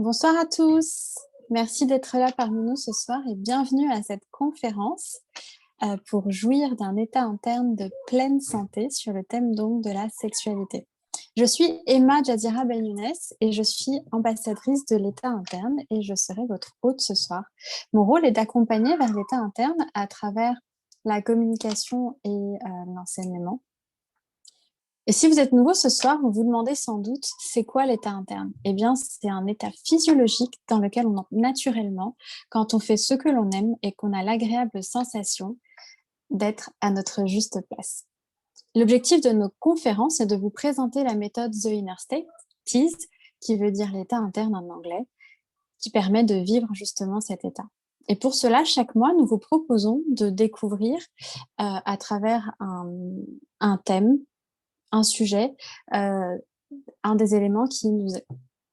Bonsoir à tous. Merci d'être là parmi nous ce soir et bienvenue à cette conférence pour jouir d'un état interne de pleine santé sur le thème donc de la sexualité. Je suis Emma Jazira Benyounes et je suis ambassadrice de l'état interne et je serai votre hôte ce soir. Mon rôle est d'accompagner vers l'état interne à travers la communication et l'enseignement. Et si vous êtes nouveau ce soir, vous vous demandez sans doute, c'est quoi l'état interne? Eh bien, c'est un état physiologique dans lequel on entre naturellement quand on fait ce que l'on aime et qu'on a l'agréable sensation d'être à notre juste place. L'objectif de nos conférences est de vous présenter la méthode The Inner State, TEASE, qui veut dire l'état interne en anglais, qui permet de vivre justement cet état. Et pour cela, chaque mois, nous vous proposons de découvrir à travers un thème, un sujet, un des éléments qui nous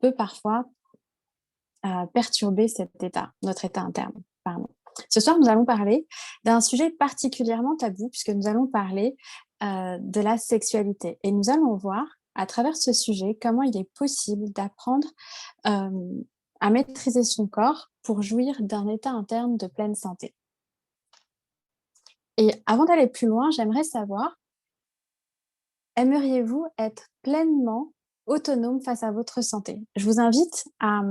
peut parfois perturber cet état, notre état interne. Pardon. Ce soir, nous allons parler d'un sujet particulièrement tabou, puisque nous allons parler de la sexualité. Et nous allons voir, à travers ce sujet, comment il est possible d'apprendre à maîtriser son corps pour jouir d'un état interne de pleine santé. Et avant d'aller plus loin, j'aimerais savoir, aimeriez-vous être pleinement autonome face à votre santé? Je vous invite à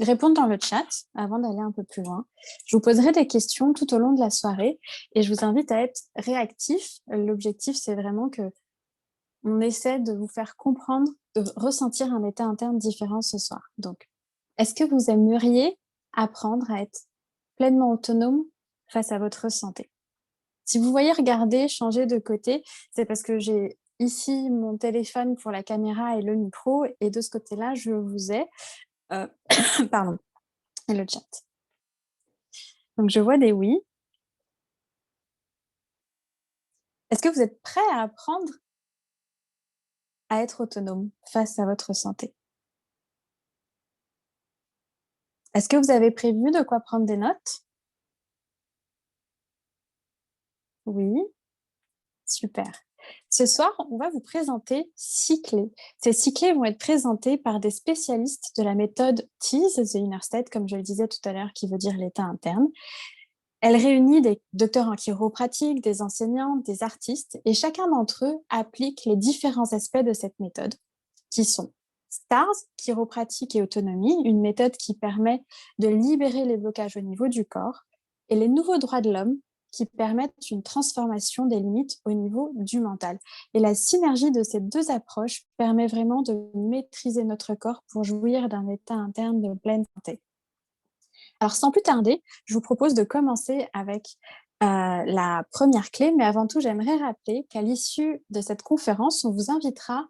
répondre dans le chat avant d'aller un peu plus loin. Je vous poserai des questions tout au long de la soirée et je vous invite à être réactif. L'objectif, c'est vraiment que on essaie de vous faire comprendre, de ressentir un état interne différent ce soir. Donc, est-ce que vous aimeriez apprendre à être pleinement autonome face à votre santé? Si vous voyez regarder, changer de côté, c'est parce que j'ai ici mon téléphone pour la caméra et le micro, et de ce côté-là, je vous ai, pardon, et le chat. Donc, je vois des oui. Est-ce que vous êtes prêts à apprendre à être autonome face à votre santé? Est-ce que vous avez prévu de quoi prendre des notes? Oui, super. Ce soir, on va vous présenter 6 clés. Ces 6 clés vont être présentées par des spécialistes de la méthode TEASE, The Inner State, comme je le disais tout à l'heure, qui veut dire l'état interne. Elle réunit des docteurs en chiropratique, des enseignants, des artistes, et chacun d'entre eux applique les différents aspects de cette méthode, qui sont STARS, chiropratique et autonomie, une méthode qui permet de libérer les blocages au niveau du corps, et les nouveaux droits de l'homme, qui permettent une transformation des limites au niveau du mental. Et la synergie de ces deux approches permet vraiment de maîtriser notre corps pour jouir d'un état interne de pleine santé. Alors, sans plus tarder, je vous propose de commencer avec la première clé, mais avant tout, j'aimerais rappeler qu'à l'issue de cette conférence, on vous invitera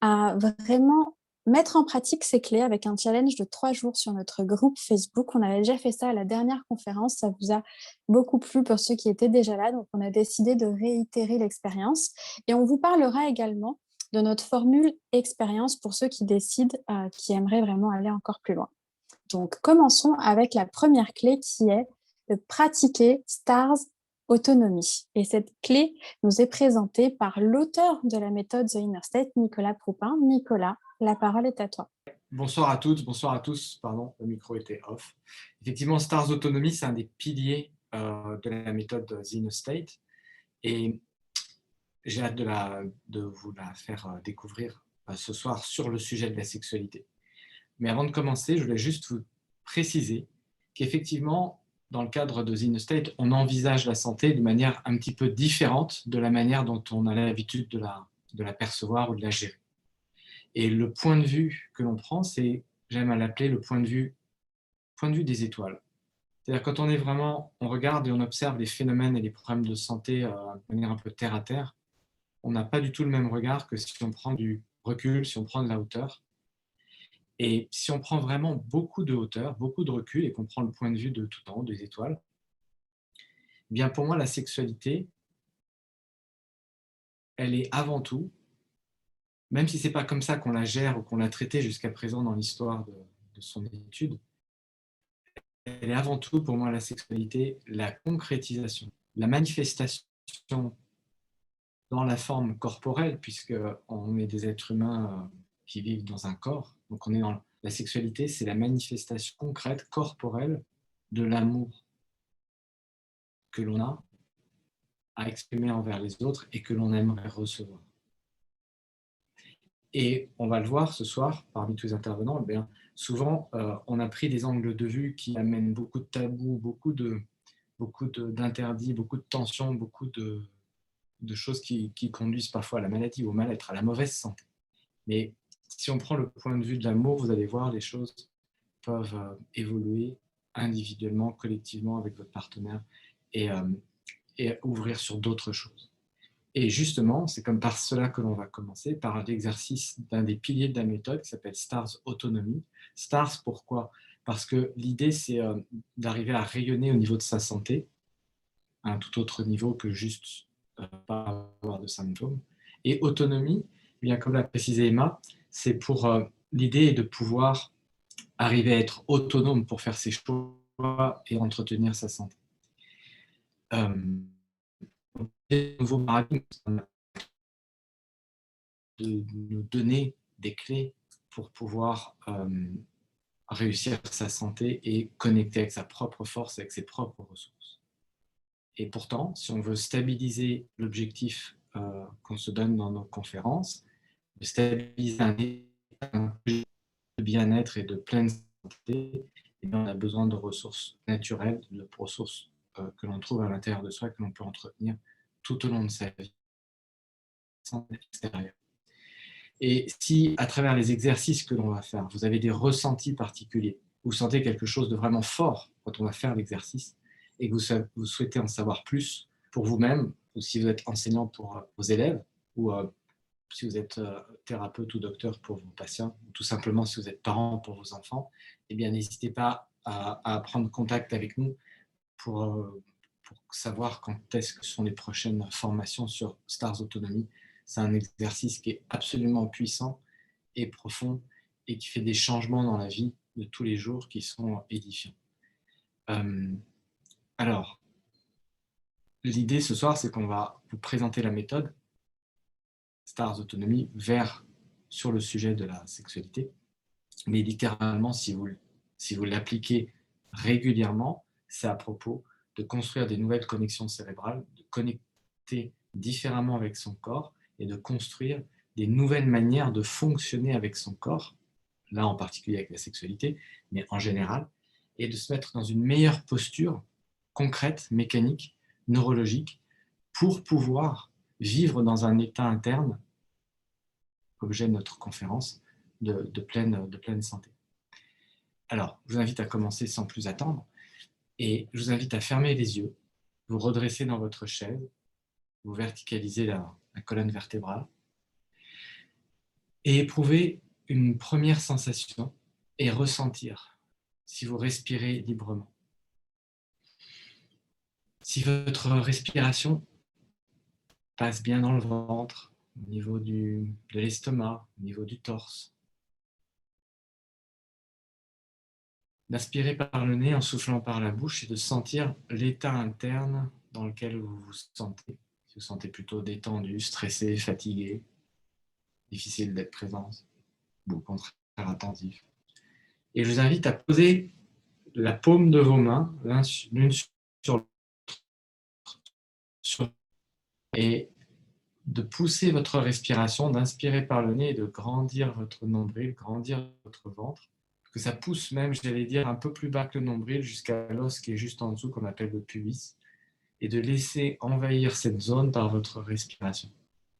à vraiment mettre en pratique ces clés avec un challenge de 3 jours sur notre groupe Facebook. On avait déjà fait ça à la dernière conférence, ça vous a beaucoup plu pour ceux qui étaient déjà là, donc on a décidé de réitérer l'expérience. Et on vous parlera également de notre formule expérience pour ceux qui décident, qui aimeraient vraiment aller encore plus loin. Donc, commençons avec la première clé qui est de pratiquer STARS autonomie. Et cette clé nous est présentée par l'auteur de la méthode The Inner State, Nicolas Proupin. Nicolas, la parole est à toi. Bonsoir à toutes, bonsoir à tous. Pardon, le micro était off. Effectivement, STARS Autonomie, c'est un des piliers de la méthode The Inner State. Et j'ai hâte de vous la faire découvrir ce soir sur le sujet de la sexualité. Mais avant de commencer, je voulais juste vous préciser qu'effectivement, dans le cadre de The Inner State, on envisage la santé de manière un petit peu différente de la manière dont on a l'habitude de la percevoir ou de la gérer. Et le point de vue que l'on prend, c'est, j'aime à l'appeler le point de vue des étoiles. C'est-à-dire quand on est vraiment, on regarde et on observe les phénomènes et les problèmes de santé de manière un peu terre à terre, on n'a pas du tout le même regard que si on prend du recul, si on prend de la hauteur. Et si on prend vraiment beaucoup de hauteur, beaucoup de recul et qu'on prend le point de vue de tout en haut, des étoiles, eh bien pour moi, la sexualité, elle est avant tout, même si ce n'est pas comme ça qu'on la gère ou qu'on l'a traitée jusqu'à présent dans l'histoire de son étude, elle est avant tout, pour moi, la sexualité, la concrétisation, la manifestation dans la forme corporelle, puisqu'on est des êtres humains qui vivent dans un corps, donc on est dans La sexualité, c'est la manifestation concrète, corporelle, de l'amour que l'on a à exprimer envers les autres et que l'on aimerait recevoir. Et on va le voir ce soir, parmi tous les intervenants, eh bien, souvent, on a pris des angles de vue qui amènent beaucoup de tabous, d'interdits, beaucoup de tensions, beaucoup de choses qui conduisent parfois à la maladie, au mal-être, à la mauvaise santé. Mais si on prend le point de vue de l'amour, vous allez voir, les choses peuvent évoluer individuellement, collectivement avec votre partenaire et, et ouvrir sur d'autres choses. Et justement, c'est comme par cela que l'on va commencer, par l'exercice d'un des piliers de la méthode qui s'appelle STARS Autonomie. STARS, pourquoi? Parce que l'idée, c'est d'arriver à rayonner au niveau de sa santé, à un tout autre niveau que juste pas avoir de symptômes. Et autonomie, eh bien, comme l'a précisé Emma, c'est pour l'idée est de pouvoir arriver à être autonome pour faire ses choix et entretenir sa santé. Les nouveaux paradigmes de nous donner des clés pour pouvoir réussir sa santé et connecter avec sa propre force, avec ses propres ressources. Et pourtant, si on veut stabiliser l'objectif qu'on se donne dans nos conférences, de stabiliser un état de bien-être et de pleine santé, eh bien, on a besoin de ressources naturelles, de ressources que l'on trouve à l'intérieur de soi, que l'on peut entretenir tout au long de sa vie, sans extérieur. Et si, à travers les exercices que l'on va faire, vous avez des ressentis particuliers, vous sentez quelque chose de vraiment fort quand on va faire l'exercice, et que vous souhaitez en savoir plus pour vous-même, ou si vous êtes enseignant pour vos élèves, ou si vous êtes thérapeute ou docteur pour vos patients, ou tout simplement si vous êtes parent pour vos enfants, eh bien n'hésitez pas à prendre contact avec nous pour savoir quand est-ce que sont les prochaines formations sur Stars Autonomie. C'est un exercice qui est absolument puissant et profond et qui fait des changements dans la vie de tous les jours qui sont édifiants. Alors, l'idée ce soir, c'est qu'on va vous présenter la méthode Stars Autonomie sur le sujet de la sexualité. Mais littéralement, si vous l'appliquez régulièrement, c'est à propos de construire des nouvelles connexions cérébrales, de connecter différemment avec son corps et de construire des nouvelles manières de fonctionner avec son corps, là en particulier avec la sexualité, mais en général, et de se mettre dans une meilleure posture concrète, mécanique, neurologique, pour pouvoir vivre dans un état interne, objet de notre conférence, de pleine santé. Alors, je vous invite à commencer sans plus attendre et je vous invite à fermer les yeux, vous redresser dans votre chaise, vous verticaliser la colonne vertébrale et éprouver une première sensation et ressentir si vous respirez librement. Si votre respiration passe bien dans le ventre, au niveau de l'estomac, au niveau du torse, d'aspirer par le nez en soufflant par la bouche et de sentir l'état interne dans lequel vous vous sentez. Si vous sentez plutôt détendu, stressé, fatigué, difficile d'être présent, ou au contraire attentif. Et je vous invite à poser la paume de vos mains l'une sur l'autre et de pousser votre respiration, d'inspirer par le nez et de grandir votre nombril, grandir votre ventre. Que ça pousse même, j'allais dire, un peu plus bas que le nombril jusqu'à l'os qui est juste en dessous, qu'on appelle le pubis, et de laisser envahir cette zone par votre respiration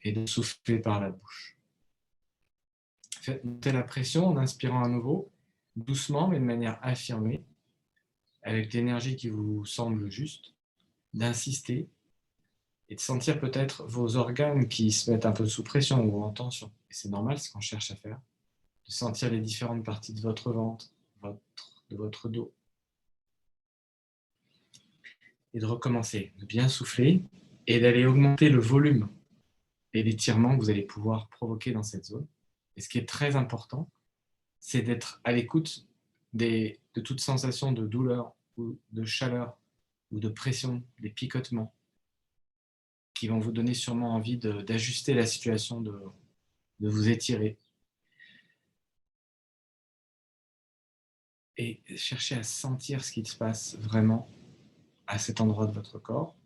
et de souffler par la bouche. Faites monter la pression en inspirant à nouveau, doucement mais de manière affirmée, avec l'énergie qui vous semble juste, d'insister et de sentir peut-être vos organes qui se mettent un peu sous pression ou en tension. Et c'est normal, ce qu'on cherche à faire, de sentir les différentes parties de votre ventre, de votre dos. Et de recommencer, de bien souffler et d'aller augmenter le volume et l'étirement que vous allez pouvoir provoquer dans cette zone. Et ce qui est très important, c'est d'être à l'écoute de toute sensation de douleur ou de chaleur ou de pression, des picotements, qui vont vous donner sûrement envie d'ajuster la situation, de vous étirer. et cherchez à sentir ce qui se passe vraiment à cet endroit de votre corps.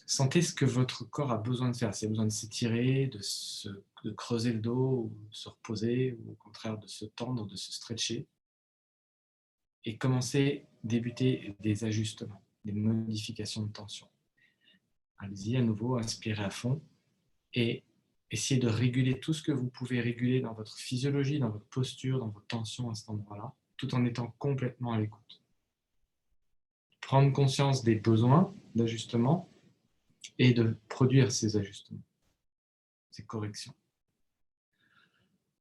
Sentez ce que votre corps a besoin de faire. S'il a besoin de s'étirer, de creuser le dos, ou de se reposer, ou au contraire de se tendre, de se stretcher. Et commencez, débuter des ajustements, des modifications de tension. Allez-y à nouveau, inspirez à fond et essayez de réguler tout ce que vous pouvez réguler dans votre physiologie, dans votre posture, dans vos tensions à cet endroit-là, tout en étant complètement à l'écoute. Prendre conscience des besoins d'ajustement et de produire ces ajustements, ces corrections.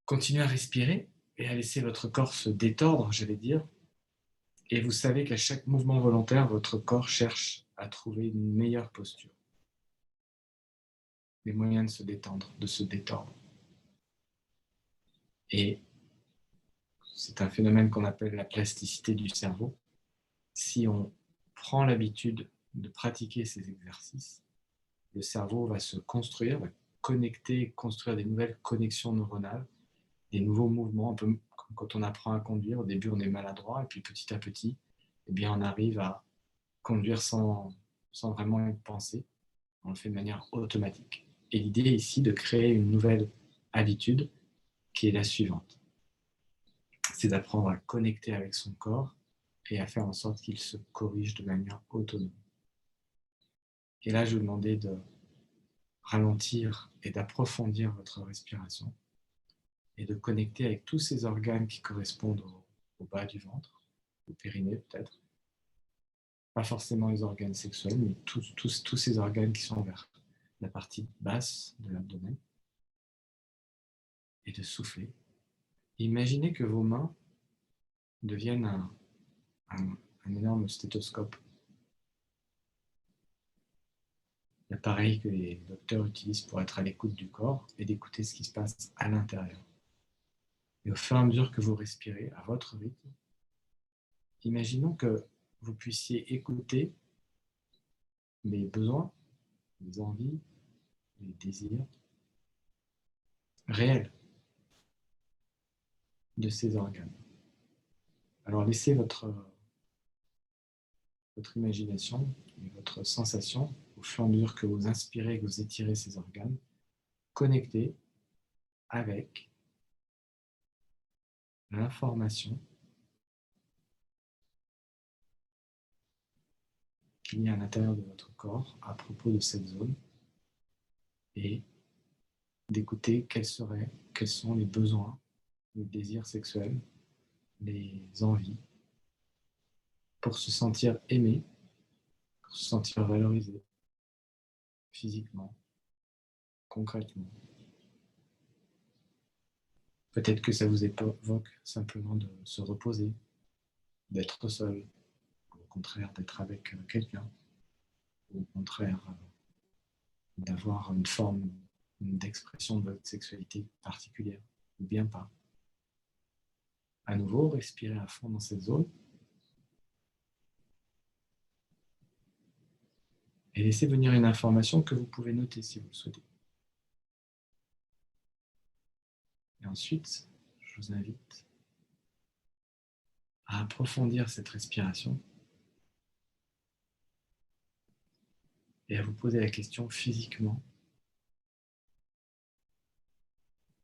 Continuez à respirer et à laisser votre corps se détordre, j'allais dire. Et vous savez qu'à chaque mouvement volontaire, votre corps cherche à trouver une meilleure posture. Les moyens de se détendre, de se détordre. Et c'est un phénomène qu'on appelle la plasticité du cerveau. Si on prend l'habitude de pratiquer ces exercices, le cerveau va se construire, va connecter, construire des nouvelles connexions neuronales, des nouveaux mouvements, un peu comme quand on apprend à conduire. Au début, on est maladroit, et puis petit à petit, eh bien, on arrive à conduire sans vraiment y penser. On le fait de manière automatique. Et l'idée ici de créer une nouvelle habitude qui est la suivante. C'est d'apprendre à connecter avec son corps et à faire en sorte qu'il se corrige de manière autonome. Et là, je vous demandais de ralentir et d'approfondir votre respiration et de connecter avec tous ces organes qui correspondent au bas du ventre, au périnée peut-être. Pas forcément les organes sexuels, mais tous ces organes qui sont vers la partie basse de l'abdomen. Et de souffler. Imaginez que vos mains deviennent un énorme stéthoscope. L'appareil que les docteurs utilisent pour être à l'écoute du corps et d'écouter ce qui se passe à l'intérieur. Et au fur et à mesure que vous respirez à votre rythme, imaginons que vous puissiez écouter les besoins, les envies, les désirs réels de ces organes. Alors laissez votre imagination et votre sensation, au fur et à mesure que vous inspirez et que vous étirez ces organes, connecter avec l'information qu'il y a à l'intérieur de votre corps à propos de cette zone et d'écouter quels sont les besoins, les désirs sexuels, les envies pour se sentir aimé, pour se sentir valorisé physiquement, concrètement. Peut-être que ça vous évoque simplement de se reposer, d'être seul, au contraire d'être avec quelqu'un, ou au contraire d'avoir une forme d'expression de votre sexualité particulière, ou bien pas. À nouveau, respirez à fond dans cette zone et laissez venir une information que vous pouvez noter si vous le souhaitez. Et ensuite, je vous invite à approfondir cette respiration et à vous poser la question physiquement,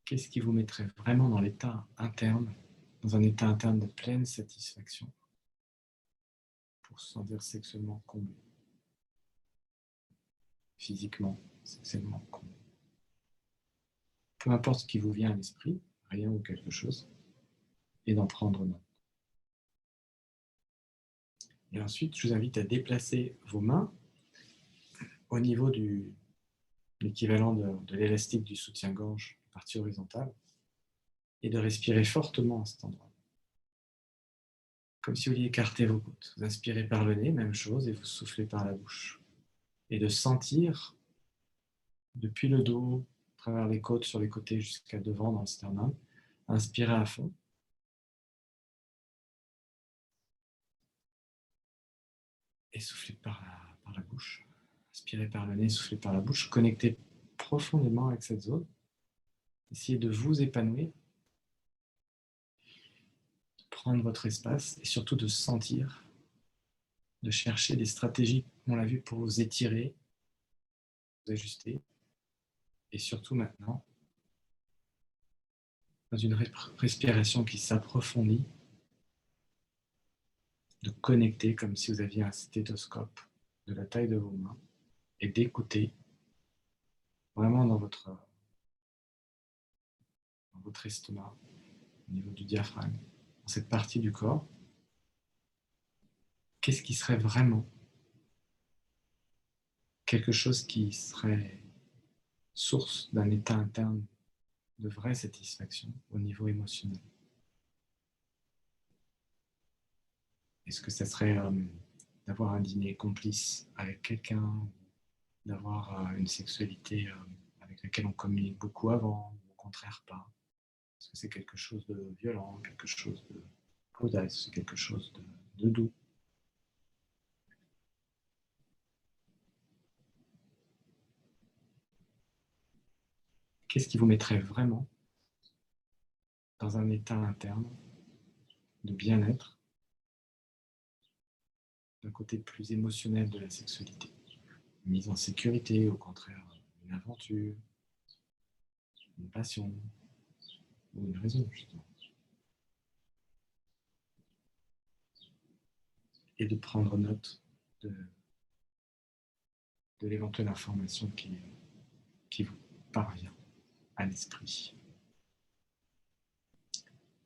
qu'est-ce qui vous mettrait vraiment dans l'état interne, dans un état interne de pleine satisfaction pour se sentir sexuellement comblé, physiquement, sexuellement comblé. Peu importe ce qui vous vient à l'esprit, rien ou quelque chose, et d'en prendre note. Et ensuite, je vous invite à déplacer vos mains au niveau de l'équivalent de l'élastique du soutien-gorge, partie horizontale, et de respirer fortement à cet endroit. Comme si vous vouliez écarter vos côtes. Vous inspirez par le nez, même chose, et vous soufflez par la bouche. Et de sentir, depuis le dos, à travers les côtes, sur les côtés, jusqu'à devant dans le sternum, inspirez à fond. Et soufflez par la bouche. Inspirez par le nez, soufflez par la bouche. Connectez profondément avec cette zone. Essayez de vous épanouir. prendre votre espace et surtout de sentir, de chercher des stratégies, on l'a vu, pour vous étirer, vous ajuster. Et surtout maintenant, dans une respiration qui s'approfondit, de connecter comme si vous aviez un stéthoscope de la taille de vos mains et d'écouter vraiment dans votre estomac, au niveau du diaphragme, dans cette partie du corps, qu'est-ce qui serait vraiment quelque chose qui serait source d'un état interne de vraie satisfaction au niveau émotionnel. Est-ce que ça serait d'avoir un dîner complice avec quelqu'un, d'avoir une sexualité avec laquelle on communique beaucoup avant, ou au contraire pas? Est-ce que c'est quelque chose de violent, quelque chose de audace, quelque chose de doux? Qu'est-ce qui vous mettrait vraiment dans un état interne de bien-être, d'un côté plus émotionnel de la sexualité? Une mise en sécurité, au contraire, une aventure, une passion, ou une raison, justement. Et de prendre note de l'éventuelle information qui vous parvient à l'esprit.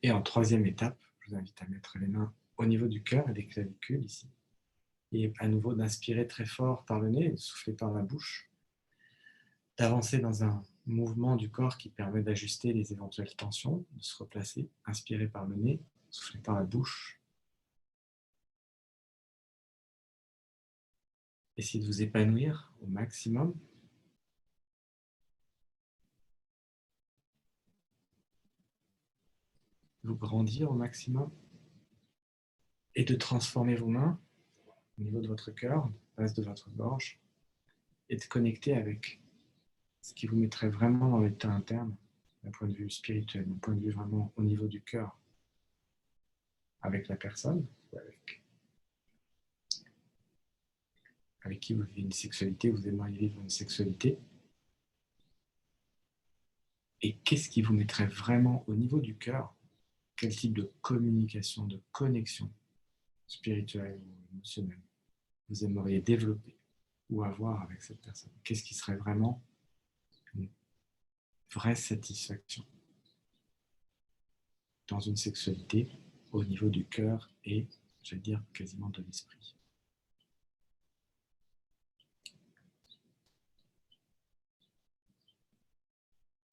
Et en troisième étape, je vous invite à mettre les mains au niveau du cœur et des clavicules ici. Et à nouveau d'inspirer très fort par le nez et de souffler par la bouche. D'avancer dans un mouvement du corps qui permet d'ajuster les éventuelles tensions, de se replacer, inspirer par le nez, souffler par la bouche. Essayez de vous épanouir au maximum. Vous grandir au maximum. Et de transformer vos mains au niveau de votre cœur, base de votre gorge, et de connecter avec ce qui vous mettrait vraiment dans l'état interne, d'un point de vue spirituel, d'un point de vue vraiment au niveau du cœur, avec la personne, avec qui vous vivez une sexualité, vous aimeriez vivre une sexualité. Et qu'est-ce qui vous mettrait vraiment au niveau du cœur? Quel type de communication, de connexion spirituelle ou émotionnelle vous aimeriez développer ou avoir avec cette personne? Qu'est-ce qui serait vraiment une vraie satisfaction dans une sexualité au niveau du cœur et, j'allais dire, quasiment de l'esprit?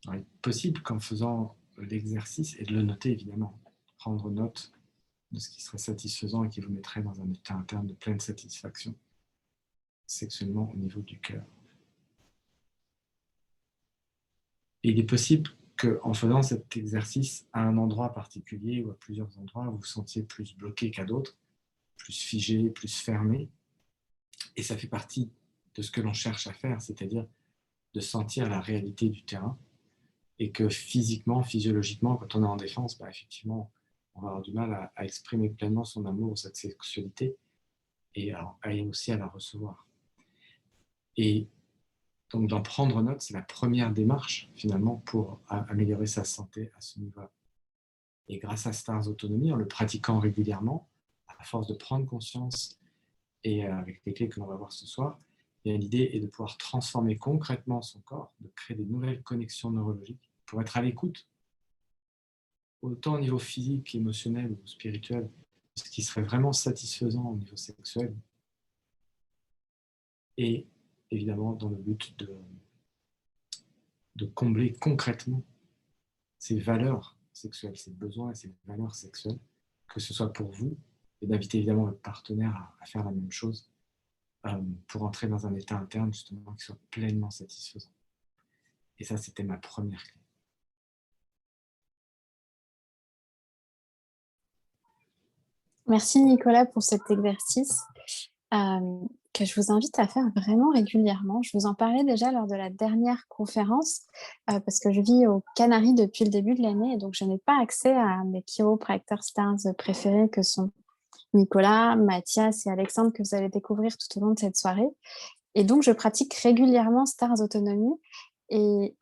Il est possible qu'en faisant l'exercice, et de le noter évidemment, prendre note de ce qui serait satisfaisant et qui vous mettrait dans un état interne de pleine satisfaction sexuellement au niveau du cœur. Et il est possible qu'en faisant cet exercice à un endroit particulier ou à plusieurs endroits, vous vous sentiez plus bloqué qu'à d'autres, plus figé, plus fermé. Et ça fait partie de ce que l'on cherche à faire, c'est-à-dire de sentir la réalité du terrain et que physiquement, physiologiquement, quand on est en défense, effectivement, on va avoir du mal à exprimer pleinement son amour ou sa sexualité et aussi à la recevoir. Et donc d'en prendre note, c'est la première démarche finalement pour améliorer sa santé à ce niveau-là. Et grâce à Stars Autonomie, en le pratiquant régulièrement, à force de prendre conscience et avec les clés que l'on va voir ce soir, l'idée est de pouvoir transformer concrètement son corps, de créer des nouvelles connexions neurologiques pour être à l'écoute, autant au niveau physique, émotionnel ou spirituel, ce qui serait vraiment satisfaisant au niveau sexuel, et évidemment dans le but de combler concrètement ces valeurs sexuelles, ces besoins et ces valeurs sexuelles, que ce soit pour vous, et d'inviter évidemment votre partenaire à faire la même chose pour entrer dans un état interne justement qui soit pleinement satisfaisant. Et ça, c'était ma première clé. Merci Nicolas pour cet exercice. que je vous invite à faire vraiment régulièrement. Je vous en parlais déjà lors de la dernière conférence, parce que je vis aux Canaries depuis le début de l'année et donc je n'ai pas accès à mes chiropracteurs stars préférés que sont Nicolas, Mathias et Alexandre que vous allez découvrir tout au long de cette soirée. Et donc, je pratique régulièrement Stars Autonomie et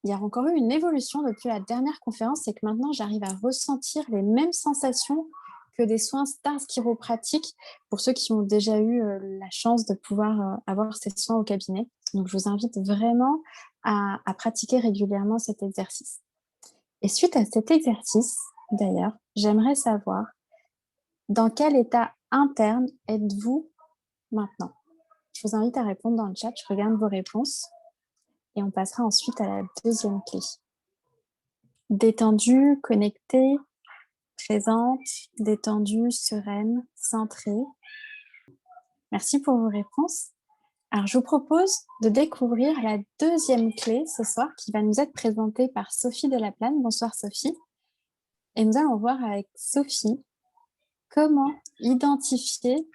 il y a encore eu une évolution depuis la dernière conférence, c'est que maintenant, j'arrive à ressentir les mêmes sensations que des soins Stars chiropratiques pour ceux qui ont déjà eu la chance de pouvoir avoir ces soins au cabinet. Donc, je vous invite vraiment à pratiquer régulièrement cet exercice. Et suite à cet exercice, d'ailleurs, j'aimerais savoir dans quel état interne êtes-vous maintenant? Je vous invite à répondre dans le chat, je regarde vos réponses et on passera ensuite à la deuxième clé. Détendue, connectée, présente, détendue, sereine, centrée. Merci pour vos réponses. Alors, je vous propose de découvrir la deuxième clé ce soir qui va nous être présentée par Sophie Delaplane. Bonsoir Sophie. Et nous allons voir avec Sophie comment identifier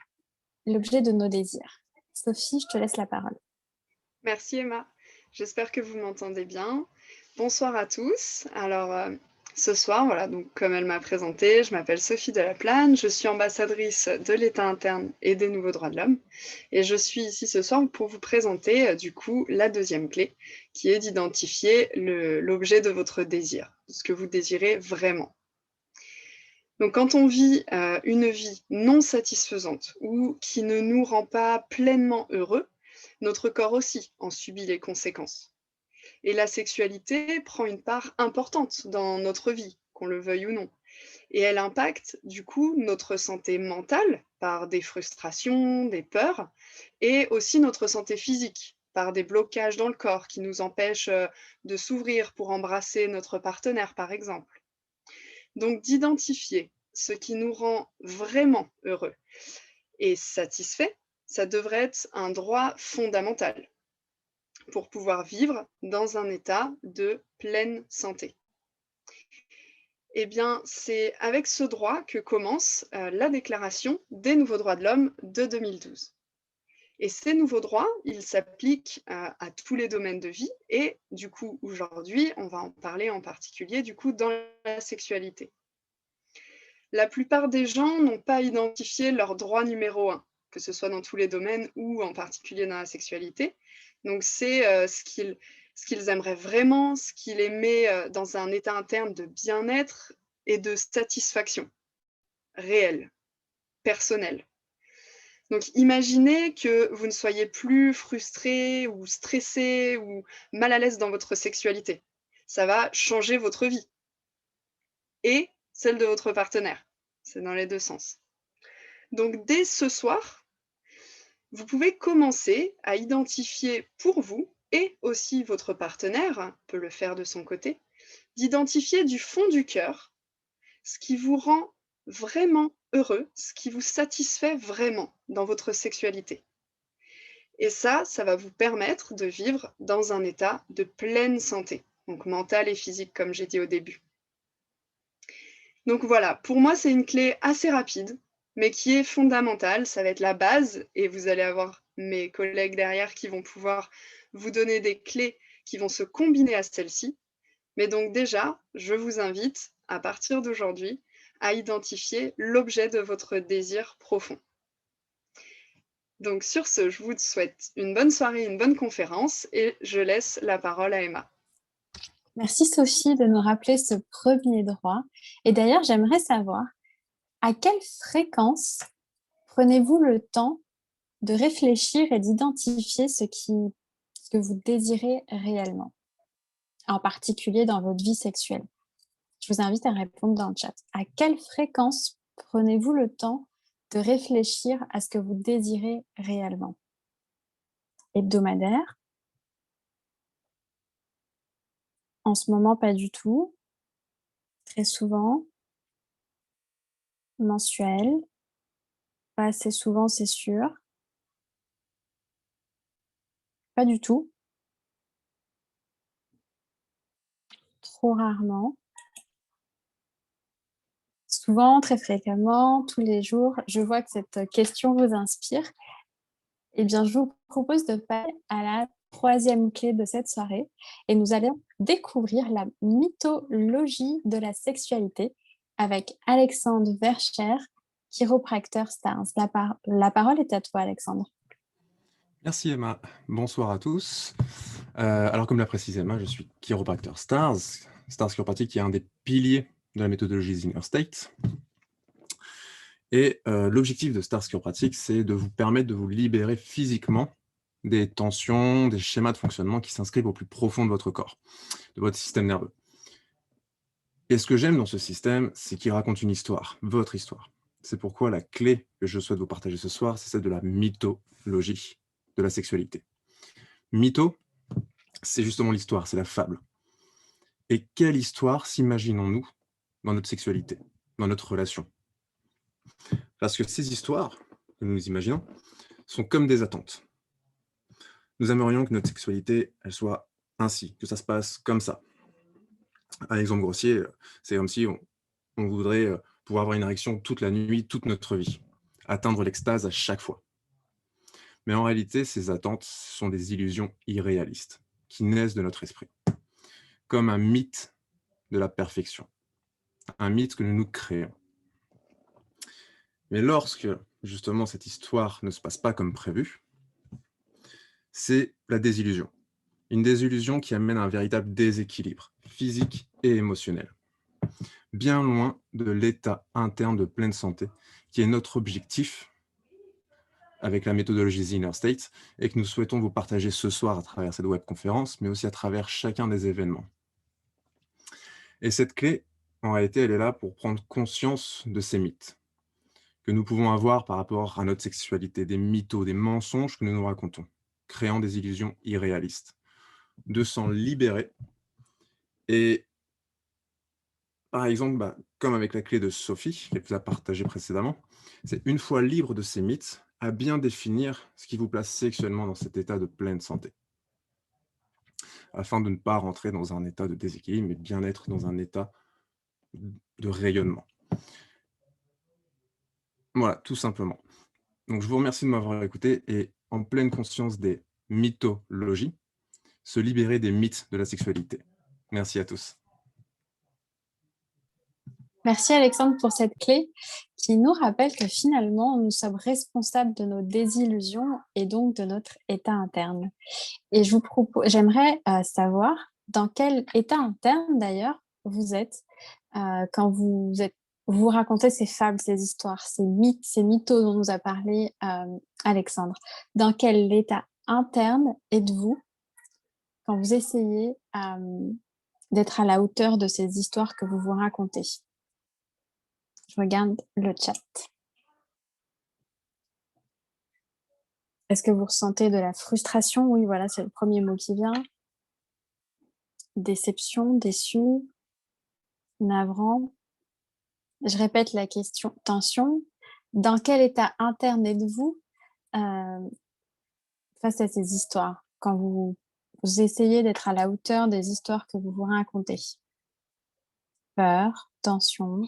l'objet de nos désirs. Sophie, je te laisse la parole. Merci Emma, j'espère que vous m'entendez bien. Bonsoir à tous. Alors ce soir, voilà, donc comme elle m'a présentée, je m'appelle Sophie Delaplane, je suis ambassadrice de l'État interne et des nouveaux droits de l'homme et je suis ici ce soir pour vous présenter du coup la deuxième clé qui est d'identifier l'objet de votre désir, ce que vous désirez vraiment. Donc quand on vit une vie non satisfaisante ou qui ne nous rend pas pleinement heureux, notre corps aussi en subit les conséquences. Et la sexualité prend une part importante dans notre vie, qu'on le veuille ou non. Et elle impacte du coup notre santé mentale par des frustrations, des peurs, et aussi notre santé physique par des blocages dans le corps qui nous empêchent de s'ouvrir pour embrasser notre partenaire, par exemple. Donc d'identifier ce qui nous rend vraiment heureux et satisfait, ça devrait être un droit fondamental pour pouvoir vivre dans un état de pleine santé. Eh bien, c'est avec ce droit que commence la Déclaration des nouveaux droits de l'homme de 2012. Et ces nouveaux droits, ils s'appliquent à tous les domaines de vie et du coup, aujourd'hui, on va en parler en particulier du coup dans la sexualité. La plupart des gens n'ont pas identifié leur droit numéro 1, que ce soit dans tous les domaines ou en particulier dans la sexualité. Donc c'est ce qu'ils aimeraient vraiment, ce qui les met dans un état interne de bien-être et de satisfaction réelle, personnelle. Donc imaginez que vous ne soyez plus frustré ou stressé ou mal à l'aise dans votre sexualité. Ça va changer votre vie et celle de votre partenaire. C'est dans les deux sens. Donc dès ce soir, vous pouvez commencer à identifier pour vous, et aussi votre partenaire peut le faire de son côté, d'identifier du fond du cœur ce qui vous rend vraiment heureux, ce qui vous satisfait vraiment dans votre sexualité. Et ça va vous permettre de vivre dans un état de pleine santé, donc mentale et physique, comme j'ai dit au début. Donc voilà, pour moi, c'est une clé assez rapide, mais qui est fondamentale. Ça va être la base, et vous allez avoir mes collègues derrière qui vont pouvoir vous donner des clés qui vont se combiner à celle-ci. Mais donc déjà, je vous invite, à partir d'aujourd'hui, à identifier l'objet de votre désir profond. Donc sur ce, je vous souhaite une bonne soirée, une bonne conférence, et je laisse la parole à Emma. Merci Sophie de nous rappeler ce premier droit. Et d'ailleurs, j'aimerais savoir à quelle fréquence prenez-vous le temps de réfléchir et d'identifier ce que vous désirez réellement, en particulier dans votre vie sexuelle? Je vous invite à répondre dans le chat. À quelle fréquence prenez-vous le temps de réfléchir à ce que vous désirez réellement? Hebdomadaire? En ce moment, pas du tout. Très souvent? Mensuel? Pas assez souvent, c'est sûr. Pas du tout. Trop rarement. Souvent, très fréquemment, tous les jours. Je vois que cette question vous inspire. Eh bien, je vous propose de passer à la troisième clé de cette soirée et nous allons découvrir la mythologie de la sexualité avec Alexandre Vercher, chiropracteur Stars. La parole est à toi, Alexandre. Merci Emma. Bonsoir à tous. Alors comme l'a précisé Emma, je suis chiropracteur Stars. Stars Chiropratique qui est un des piliers de la méthodologie The Inner State. Et l'objectif de Stars Chiropratique, c'est de vous permettre de vous libérer physiquement des tensions, des schémas de fonctionnement qui s'inscrivent au plus profond de votre corps, de votre système nerveux. Et ce que j'aime dans ce système, c'est qu'il raconte une histoire, votre histoire. C'est pourquoi la clé que je souhaite vous partager ce soir, c'est celle de la mythologie de la sexualité. Mytho, c'est justement l'histoire, c'est la fable. Et quelle histoire s'imaginons-nous dans notre sexualité, dans notre relation? Parce que ces histoires que nous imaginons sont comme des attentes. Nous aimerions que notre sexualité, elle soit ainsi, que ça se passe comme ça. Un exemple grossier, c'est comme si on voudrait pouvoir avoir une érection toute la nuit, toute notre vie, atteindre l'extase à chaque fois. Mais en réalité, ces attentes sont des illusions irréalistes qui naissent de notre esprit, comme un mythe de la perfection, un mythe que nous nous créons. Mais lorsque, justement, cette histoire ne se passe pas comme prévu, c'est la désillusion. Une désillusion qui amène à un véritable déséquilibre physique et émotionnel, bien loin de l'état interne de pleine santé, qui est notre objectif avec la méthodologie The Inner State, et que nous souhaitons vous partager ce soir à travers cette webconférence, mais aussi à travers chacun des événements. Et cette clé, en réalité, elle est là pour prendre conscience de ces mythes que nous pouvons avoir par rapport à notre sexualité, des mythos, des mensonges que nous nous racontons, créant des illusions irréalistes, de s'en libérer. Et par exemple, comme avec la clé de Sophie, qu'elle vous a partagée précédemment, c'est une fois libre de ces mythes, à bien définir ce qui vous place sexuellement dans cet état de pleine santé, afin de ne pas rentrer dans un état de déséquilibre, mais bien être dans un état de rayonnement. Voilà, tout simplement. Donc, je vous remercie de m'avoir écouté et en pleine conscience des mythologies, se libérer des mythes de la sexualité. Merci à tous. Merci Alexandre pour cette clé qui nous rappelle que finalement, nous sommes responsables de nos désillusions et donc de notre état interne. Et j'aimerais savoir dans quel état interne d'ailleurs vous êtes quand vous racontez ces fables, ces histoires, ces mythes, ces mythos dont nous a parlé Alexandre. Dans quel état interne êtes-vous quand vous essayez d'être à la hauteur de ces histoires que vous vous racontez? Je regarde le chat. Est-ce que vous ressentez de la frustration? Oui, voilà, c'est le premier mot qui vient. Déception, déçu, navrant. Je répète la question. Tension. Dans quel état interne êtes-vous face à ces histoires, quand vous essayez d'être à la hauteur des histoires que vous vous racontez? Peur, tension,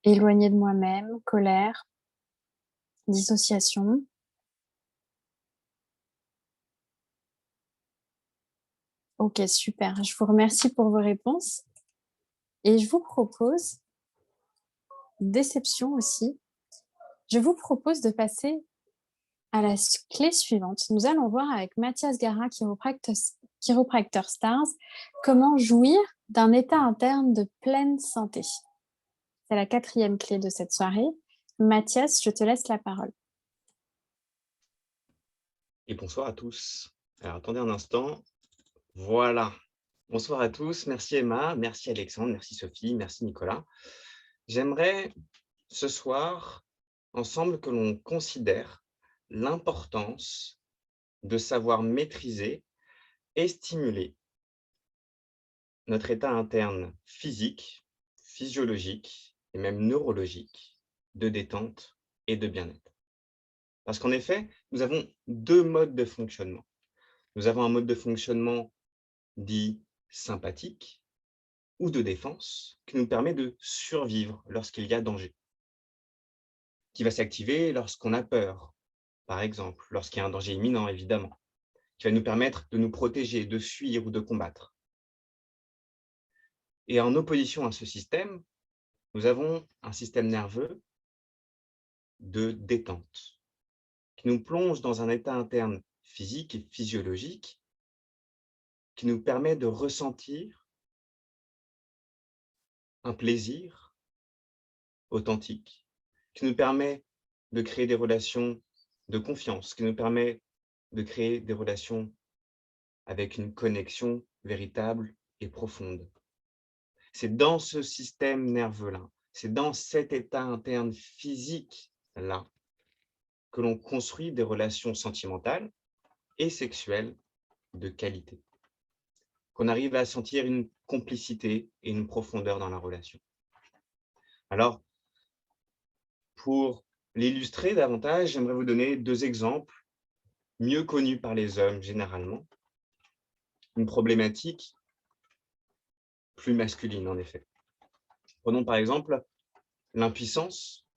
éloigné de moi-même, colère, dissociation. Ok, super. Je vous remercie pour vos réponses. Et je vous propose, déception aussi, je vous propose de passer à la clé suivante. Nous allons voir avec Mathias Garin, chiropracteur Stars, comment jouir d'un état interne de pleine santé. C'est la quatrième clé de cette soirée. Mathias, je te laisse la parole. Et bonsoir à tous. Alors, attendez un instant. Voilà. Bonsoir à tous. Merci Emma, merci Alexandre, merci Sophie, merci Nicolas. J'aimerais ce soir, ensemble, que l'on considère l'importance de savoir maîtriser et stimuler notre état interne physique, physiologique et même neurologique de détente et de bien-être. Parce qu'en effet, nous avons deux modes de fonctionnement. Nous avons un mode de fonctionnement dit sympathique ou de défense qui nous permet de survivre lorsqu'il y a danger, qui va s'activer lorsqu'on a peur, par exemple, lorsqu'il y a un danger imminent, évidemment, qui va nous permettre de nous protéger, de fuir ou de combattre. Et en opposition à ce système, nous avons un système nerveux de détente, qui nous plonge dans un état interne physique et physiologique, qui nous permet de ressentir un plaisir authentique, qui nous permet de créer des relations de confiance, qui nous permet de créer des relations avec une connexion véritable et profonde. C'est dans ce système nerveux-là, c'est dans cet état interne physique-là que l'on construit des relations sentimentales et sexuelles de qualité, qu'on arrive à sentir une complicité et une profondeur dans la relation. Alors, pour l'illustrer davantage, j'aimerais vous donner 2 exemples mieux connus par les hommes généralement. Une problématique plus masculine en effet. Prenons par exemple l'impuissance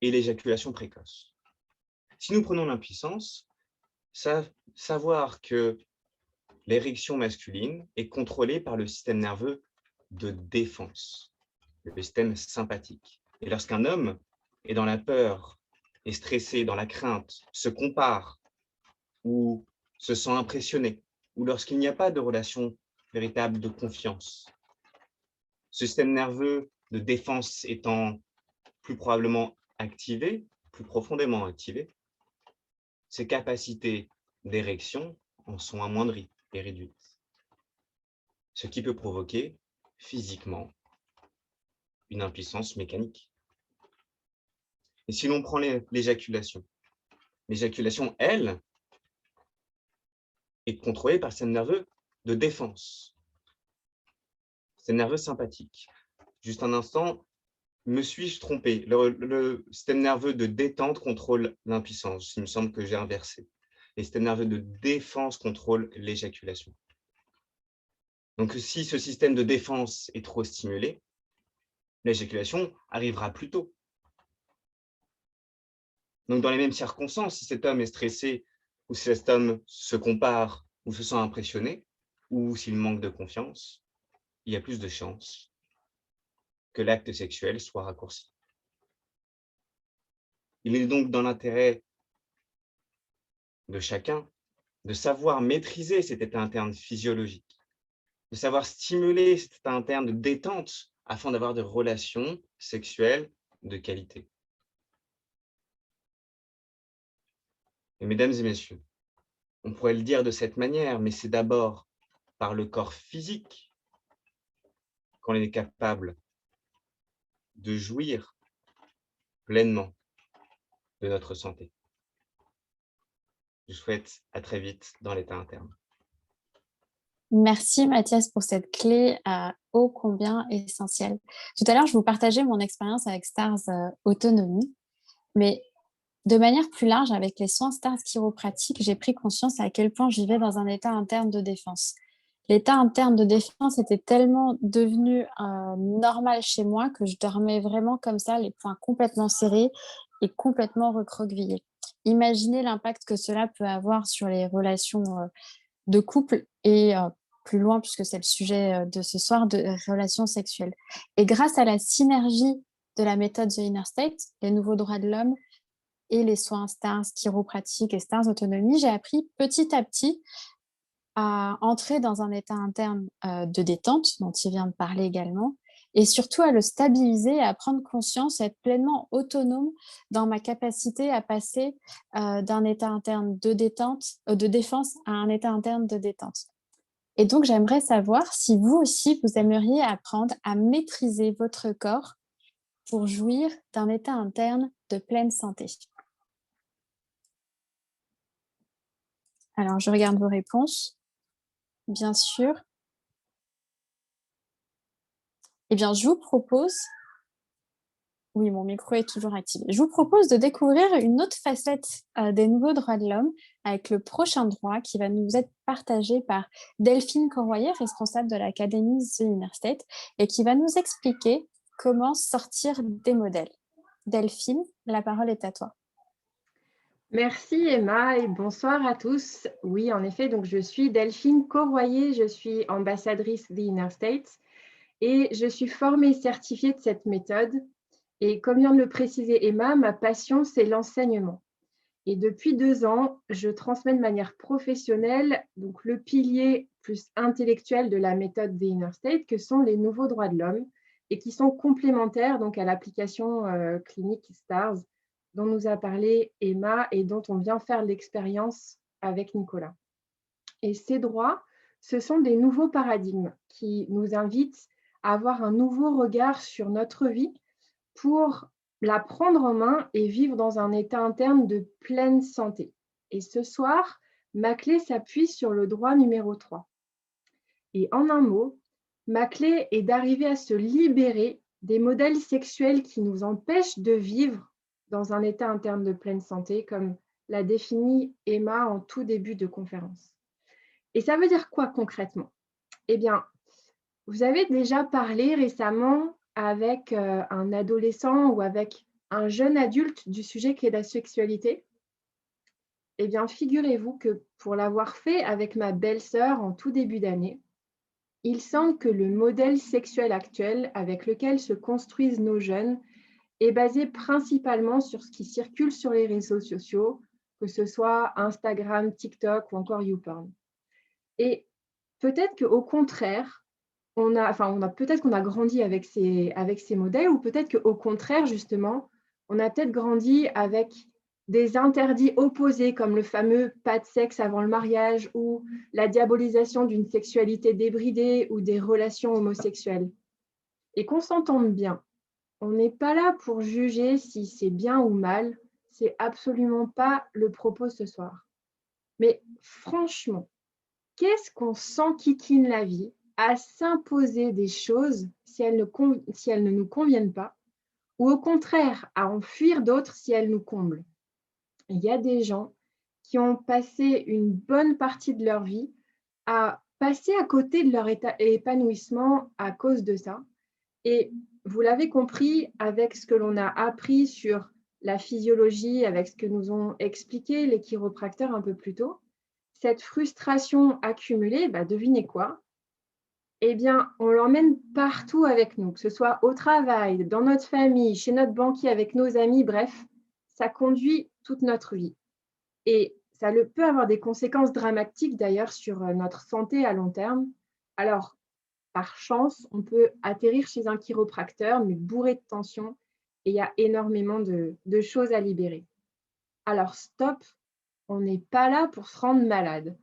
et l'éjaculation précoce. Si nous prenons l'impuissance, savoir que l'érection masculine est contrôlée par le système nerveux de défense, le système sympathique. Et lorsqu'un homme est dans la peur, est stressé, dans la crainte, se compare ou se sent impressionné, ou lorsqu'il n'y a pas de relation véritable de confiance, ce système nerveux de défense étant plus probablement activé, plus profondément activé, ses capacités d'érection en sont amoindries et réduites, ce qui peut provoquer physiquement une impuissance mécanique. Et si l'on prend l'éjaculation, elle, est contrôlée par le système nerveux de défense, système nerveux sympathique. Juste un instant, me suis-je trompé? Le système nerveux de détente contrôle l'impuissance. Il me semble que j'ai inversé. Le système nerveux de défense contrôle l'éjaculation. Donc, si ce système de défense est trop stimulé, l'éjaculation arrivera plus tôt. Donc, dans les mêmes circonstances, si cet homme est stressé, ou si cet homme se compare, ou se sent impressionné, ou s'il manque de confiance, il y a plus de chances que l'acte sexuel soit raccourci. Il est donc dans l'intérêt de chacun de savoir maîtriser cet état interne physiologique, de savoir stimuler cet état interne de détente afin d'avoir des relations sexuelles de qualité. Et mesdames et messieurs, on pourrait le dire de cette manière, mais c'est d'abord par le corps physique qu'on est capable de jouir pleinement de notre santé. Je vous souhaite à très vite dans l'état interne. Merci Mathias pour cette clé ô combien essentielle. Tout à l'heure, je vous partageais mon expérience avec Stars Autonomie, mais de manière plus large, avec les soins Stars chiropratiques, j'ai pris conscience à quel point je vivais dans un état interne de défense. L'état interne de défense était tellement devenu normal chez moi que je dormais vraiment comme ça, les poings complètement serrés et complètement recroquevillés. Imaginez l'impact que cela peut avoir sur les relations de couple et plus loin, puisque c'est le sujet de ce soir, de relations sexuelles. Et grâce à la synergie de la méthode The Inner State, les nouveaux droits de l'homme et les soins Stars chiropratiques et Stars Autonomie, j'ai appris petit à petit à entrer dans un état interne de détente, dont il vient de parler également, et surtout à le stabiliser, à prendre conscience, à être pleinement autonome dans ma capacité à passer d'un état interne de détente, de défense à un état interne de détente. Et donc, j'aimerais savoir si vous aussi, vous aimeriez apprendre à maîtriser votre corps pour jouir d'un état interne de pleine santé. Alors, je regarde vos réponses. Bien sûr. Eh bien, je vous propose... Oui, mon micro est toujours activé. Je vous propose de découvrir une autre facette des nouveaux droits de l'homme avec le prochain droit qui va nous être partagé par Delphine Corroyer, responsable de l'Académie The Inner State, et qui va nous expliquer comment sortir des modèles. Delphine, la parole est à toi. Merci Emma et bonsoir à tous. Oui, en effet, donc je suis Delphine Corroyer, je suis ambassadrice The Inner State et je suis formée et certifiée de cette méthode. Et comme vient de le préciser Emma, ma passion, c'est l'enseignement. Et depuis 2 ans, je transmets de manière professionnelle donc le pilier plus intellectuel de la méthode The Inner State, que sont les nouveaux droits de l'homme, et qui sont complémentaires donc à l'application clinique STARS, dont nous a parlé Emma et dont on vient faire l'expérience avec Nicolas. Et ces droits, ce sont des nouveaux paradigmes qui nous invitent à avoir un nouveau regard sur notre vie pour la prendre en main et vivre dans un état interne de pleine santé. Et ce soir, ma clé s'appuie sur le droit numéro 3. Et en un mot, ma clé est d'arriver à se libérer des modèles sexuels qui nous empêchent de vivre dans un état interne de pleine santé, comme l'a défini Emma en tout début de conférence. Et ça veut dire quoi concrètement? Eh bien, vous avez déjà parlé récemment avec un adolescent ou avec un jeune adulte du sujet qui est la sexualité? Eh bien, figurez-vous que pour l'avoir fait avec ma belle-sœur en tout début d'année, il semble que le modèle sexuel actuel avec lequel se construisent nos jeunes est basé principalement sur ce qui circule sur les réseaux sociaux, que ce soit Instagram, TikTok ou encore YouPorn. Et peut-être qu'au contraire, peut-être qu'on a grandi avec ces modèles, ou peut-être qu'au contraire, justement, on a peut-être grandi avec des interdits opposés, comme le fameux pas de sexe avant le mariage, ou la diabolisation d'une sexualité débridée, ou des relations homosexuelles. Et qu'on s'entende bien, on n'est pas là pour juger si c'est bien ou mal, c'est absolument pas le propos ce soir. Mais franchement, qu'est-ce qu'on s'enquiquine la vie à s'imposer des choses si elles ne nous conviennent pas, ou au contraire à en fuir d'autres si elles nous comblent? Il y a des gens qui ont passé une bonne partie de leur vie à passer à côté de leur épanouissement à cause de ça. Et vous l'avez compris avec ce que l'on a appris sur la physiologie, avec ce que nous ont expliqué les chiropracteurs un peu plus tôt, cette frustration accumulée, devinez quoi? Eh bien, on l'emmène partout avec nous, que ce soit au travail, dans notre famille, chez notre banquier, avec nos amis, bref, ça conduit toute notre vie. Et ça peut avoir des conséquences dramatiques d'ailleurs sur notre santé à long terme. Alors, par chance, on peut atterrir chez un chiropracteur, mais bourré de tension, et il y a énormément de choses à libérer. Alors, stop, on n'est pas là pour se rendre malade.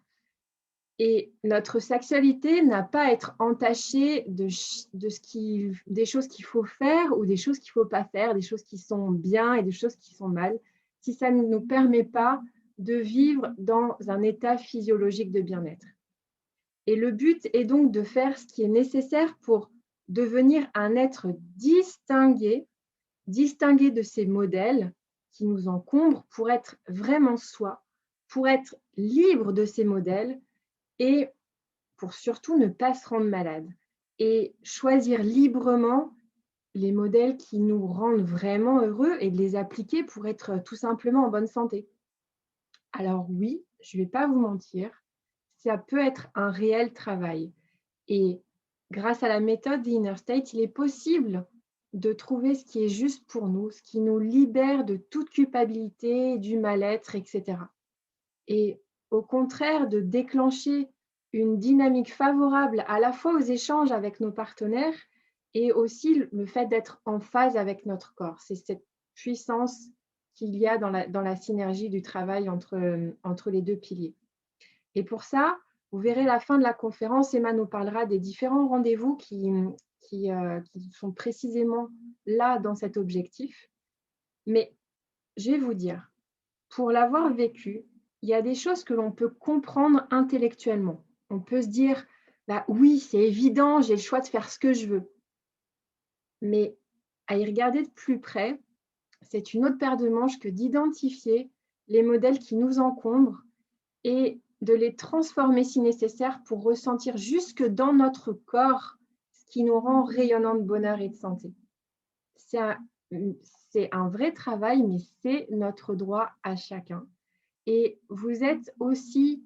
Et notre sexualité n'a pas à être entachée des choses qu'il faut faire ou des choses qu'il ne faut pas faire, des choses qui sont bien et des choses qui sont mal, si ça ne nous permet pas de vivre dans un état physiologique de bien-être. Et le but est donc de faire ce qui est nécessaire pour devenir un être distingué de ces modèles qui nous encombrent, pour être vraiment soi, pour être libre de ces modèles et pour surtout ne pas se rendre malade et choisir librement les modèles qui nous rendent vraiment heureux et de les appliquer pour être tout simplement en bonne santé. Alors oui, je ne vais pas vous mentir, ça peut être un réel travail. Et grâce à la méthode The Inner State, il est possible de trouver ce qui est juste pour nous, ce qui nous libère de toute culpabilité, du mal-être, etc. Et au contraire, de déclencher une dynamique favorable à la fois aux échanges avec nos partenaires et aussi le fait d'être en phase avec notre corps. C'est cette puissance qu'il y a dans la synergie du travail entre les deux piliers. Et pour ça, vous verrez à la fin de la conférence, Emma nous parlera des différents rendez-vous qui sont précisément là dans cet objectif. Mais je vais vous dire, pour l'avoir vécu, il y a des choses que l'on peut comprendre intellectuellement. On peut se dire, oui, c'est évident, j'ai le choix de faire ce que je veux. Mais à y regarder de plus près, c'est une autre paire de manches que d'identifier les modèles qui nous encombrent et de les transformer si nécessaire pour ressentir jusque dans notre corps ce qui nous rend rayonnant de bonheur et de santé. C'est un vrai travail, mais c'est notre droit à chacun. Et vous êtes aussi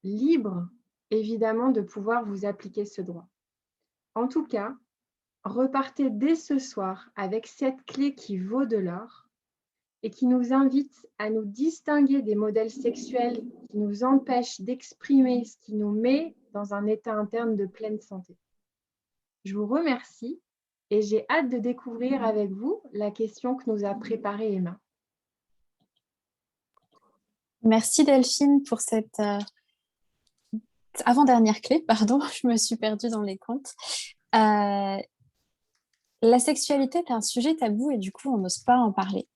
libre, évidemment, de pouvoir vous appliquer ce droit. En tout cas, repartez dès ce soir avec cette clé qui vaut de l'or et qui nous invite à nous distinguer des modèles sexuels qui nous empêchent d'exprimer ce qui nous met dans un état interne de pleine santé. Je vous remercie et j'ai hâte de découvrir avec vous la question que nous a préparée Emma. Merci Delphine pour cette avant-dernière clé, pardon, je me suis perdue dans les comptes. La sexualité est un sujet tabou et du coup, on n'ose pas en parler.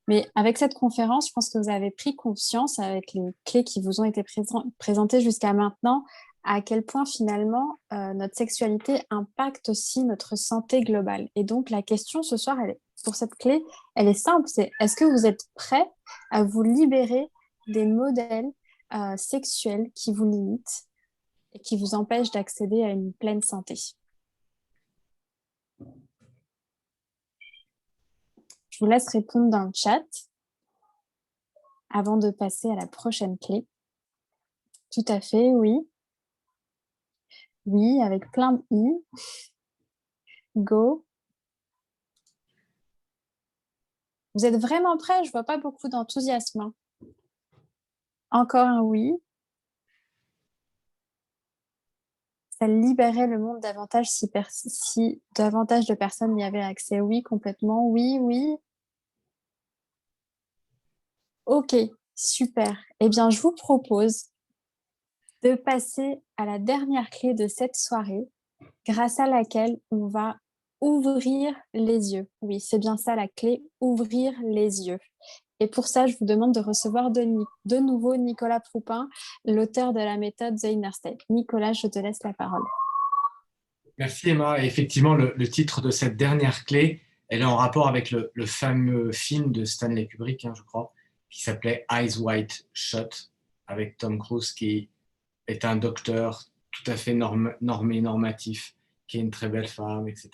Mais avec cette conférence, je pense que vous avez pris conscience, avec les clés qui vous ont été présentées jusqu'à maintenant, à quel point finalement notre sexualité impacte aussi notre santé globale. Et donc, la question ce soir, pour cette clé, elle est simple, c'est est-ce que vous êtes prêt à vous libérer des modèles sexuels qui vous limitent et qui vous empêchent d'accéder à une pleine santé? Je vous laisse répondre dans le chat avant de passer à la prochaine clé. Tout à fait, oui. Oui, avec plein de i. Go. Vous êtes vraiment prêts? Je vois pas beaucoup d'enthousiasme, hein. Encore un oui. Ça libérait le monde davantage si davantage de personnes y avaient accès. Oui, complètement. Oui, oui. Ok, super. Eh bien, je vous propose de passer à la dernière clé de cette soirée, grâce à laquelle on va ouvrir les yeux. Oui, c'est bien ça la clé, ouvrir les yeux. Et pour ça, je vous demande de recevoir de nouveau Nicolas Proupin, l'auteur de la méthode The Inner State. Nicolas, je te laisse la parole. Merci Emma. Et effectivement, le titre de cette dernière clé, elle est en rapport avec le fameux film de Stanley Kubrick, je crois, qui s'appelait Eyes Wide Shut, avec Tom Cruise, qui est un docteur tout à fait normé, normatif, qui est une très belle femme, etc.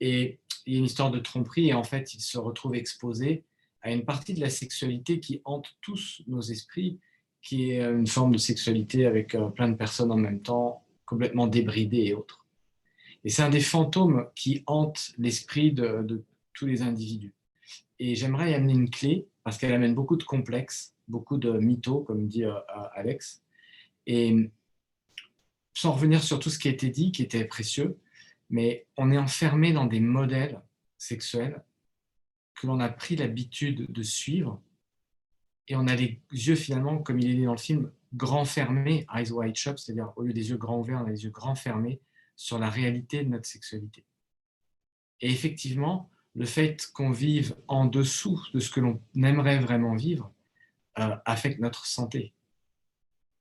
Et il y a une histoire de tromperie, et en fait, il se retrouve exposé à une partie de la sexualité qui hante tous nos esprits, qui est une forme de sexualité avec plein de personnes en même temps, complètement débridées et autres. Et c'est un des fantômes qui hante l'esprit de tous les individus. Et j'aimerais y amener une clé, parce qu'elle amène beaucoup de complexes, beaucoup de mythos, comme dit Alex. Et sans revenir sur tout ce qui a été dit, qui était précieux, mais on est enfermé dans des modèles sexuels que l'on a pris l'habitude de suivre, et on a les yeux finalement, comme il est dit dans le film, grands fermés, eyes wide shut, c'est-à-dire au lieu des yeux grands ouverts, on a les yeux grands fermés sur la réalité de notre sexualité. Et effectivement, le fait qu'on vive en dessous de ce que l'on aimerait vraiment vivre affecte notre santé,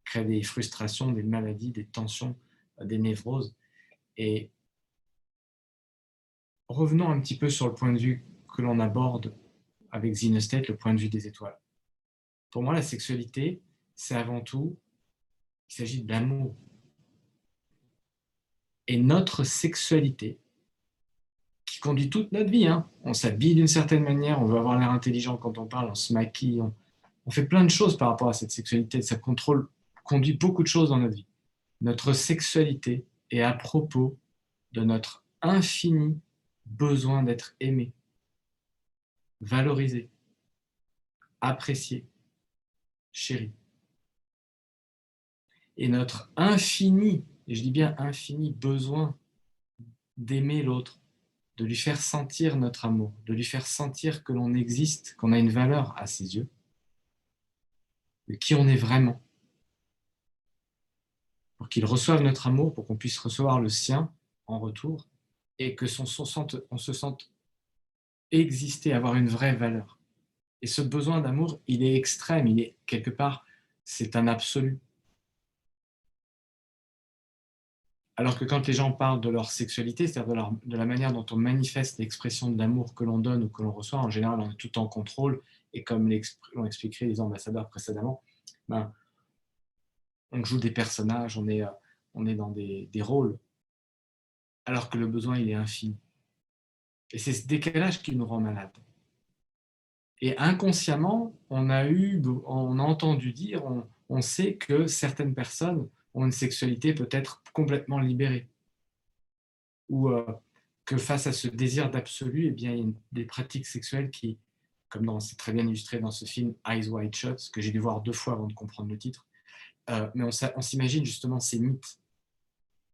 crée des frustrations, des maladies, des tensions, des névroses. Et revenons un petit peu sur le point de vue que l'on aborde avec The Inner State, le point de vue des étoiles. Pour moi, la sexualité, c'est avant tout, il s'agit de l'amour. Et notre sexualité, qui conduit toute notre vie, on s'habille d'une certaine manière, on veut avoir l'air intelligent quand on parle, on se maquille, on fait plein de choses par rapport à cette sexualité, ça conduit beaucoup de choses dans notre vie. Notre sexualité est à propos de notre infini besoin d'être aimé, valorisé, apprécié, chéri. Et notre infini, et je dis bien infini, besoin d'aimer l'autre, de lui faire sentir notre amour, de lui faire sentir que l'on existe, qu'on a une valeur à ses yeux, de qui on est vraiment, pour qu'il reçoive notre amour, pour qu'on puisse recevoir le sien en retour, et que on se sente exister, avoir une vraie valeur. Et ce besoin d'amour, il est extrême, il est quelque part, c'est un absolu. Alors que quand les gens parlent de leur sexualité, c'est-à-dire de la manière dont on manifeste l'expression de l'amour que l'on donne ou que l'on reçoit, en général, on est tout en contrôle, et comme l'ont expliqué les ambassadeurs précédemment, on joue des personnages, on est dans des rôles, alors que le besoin, il est infini. Et c'est ce décalage qui nous rend malades. Et inconsciemment, on a entendu dire, on sait que certaines personnes ont une sexualité peut-être complètement libérée. Ou que face à ce désir d'absolu, eh bien, il y a des pratiques sexuelles qui, comme c'est très bien illustré dans ce film Eyes Wide Shut, que j'ai dû voir 2 fois avant de comprendre le titre, mais on s'imagine justement ces mythes.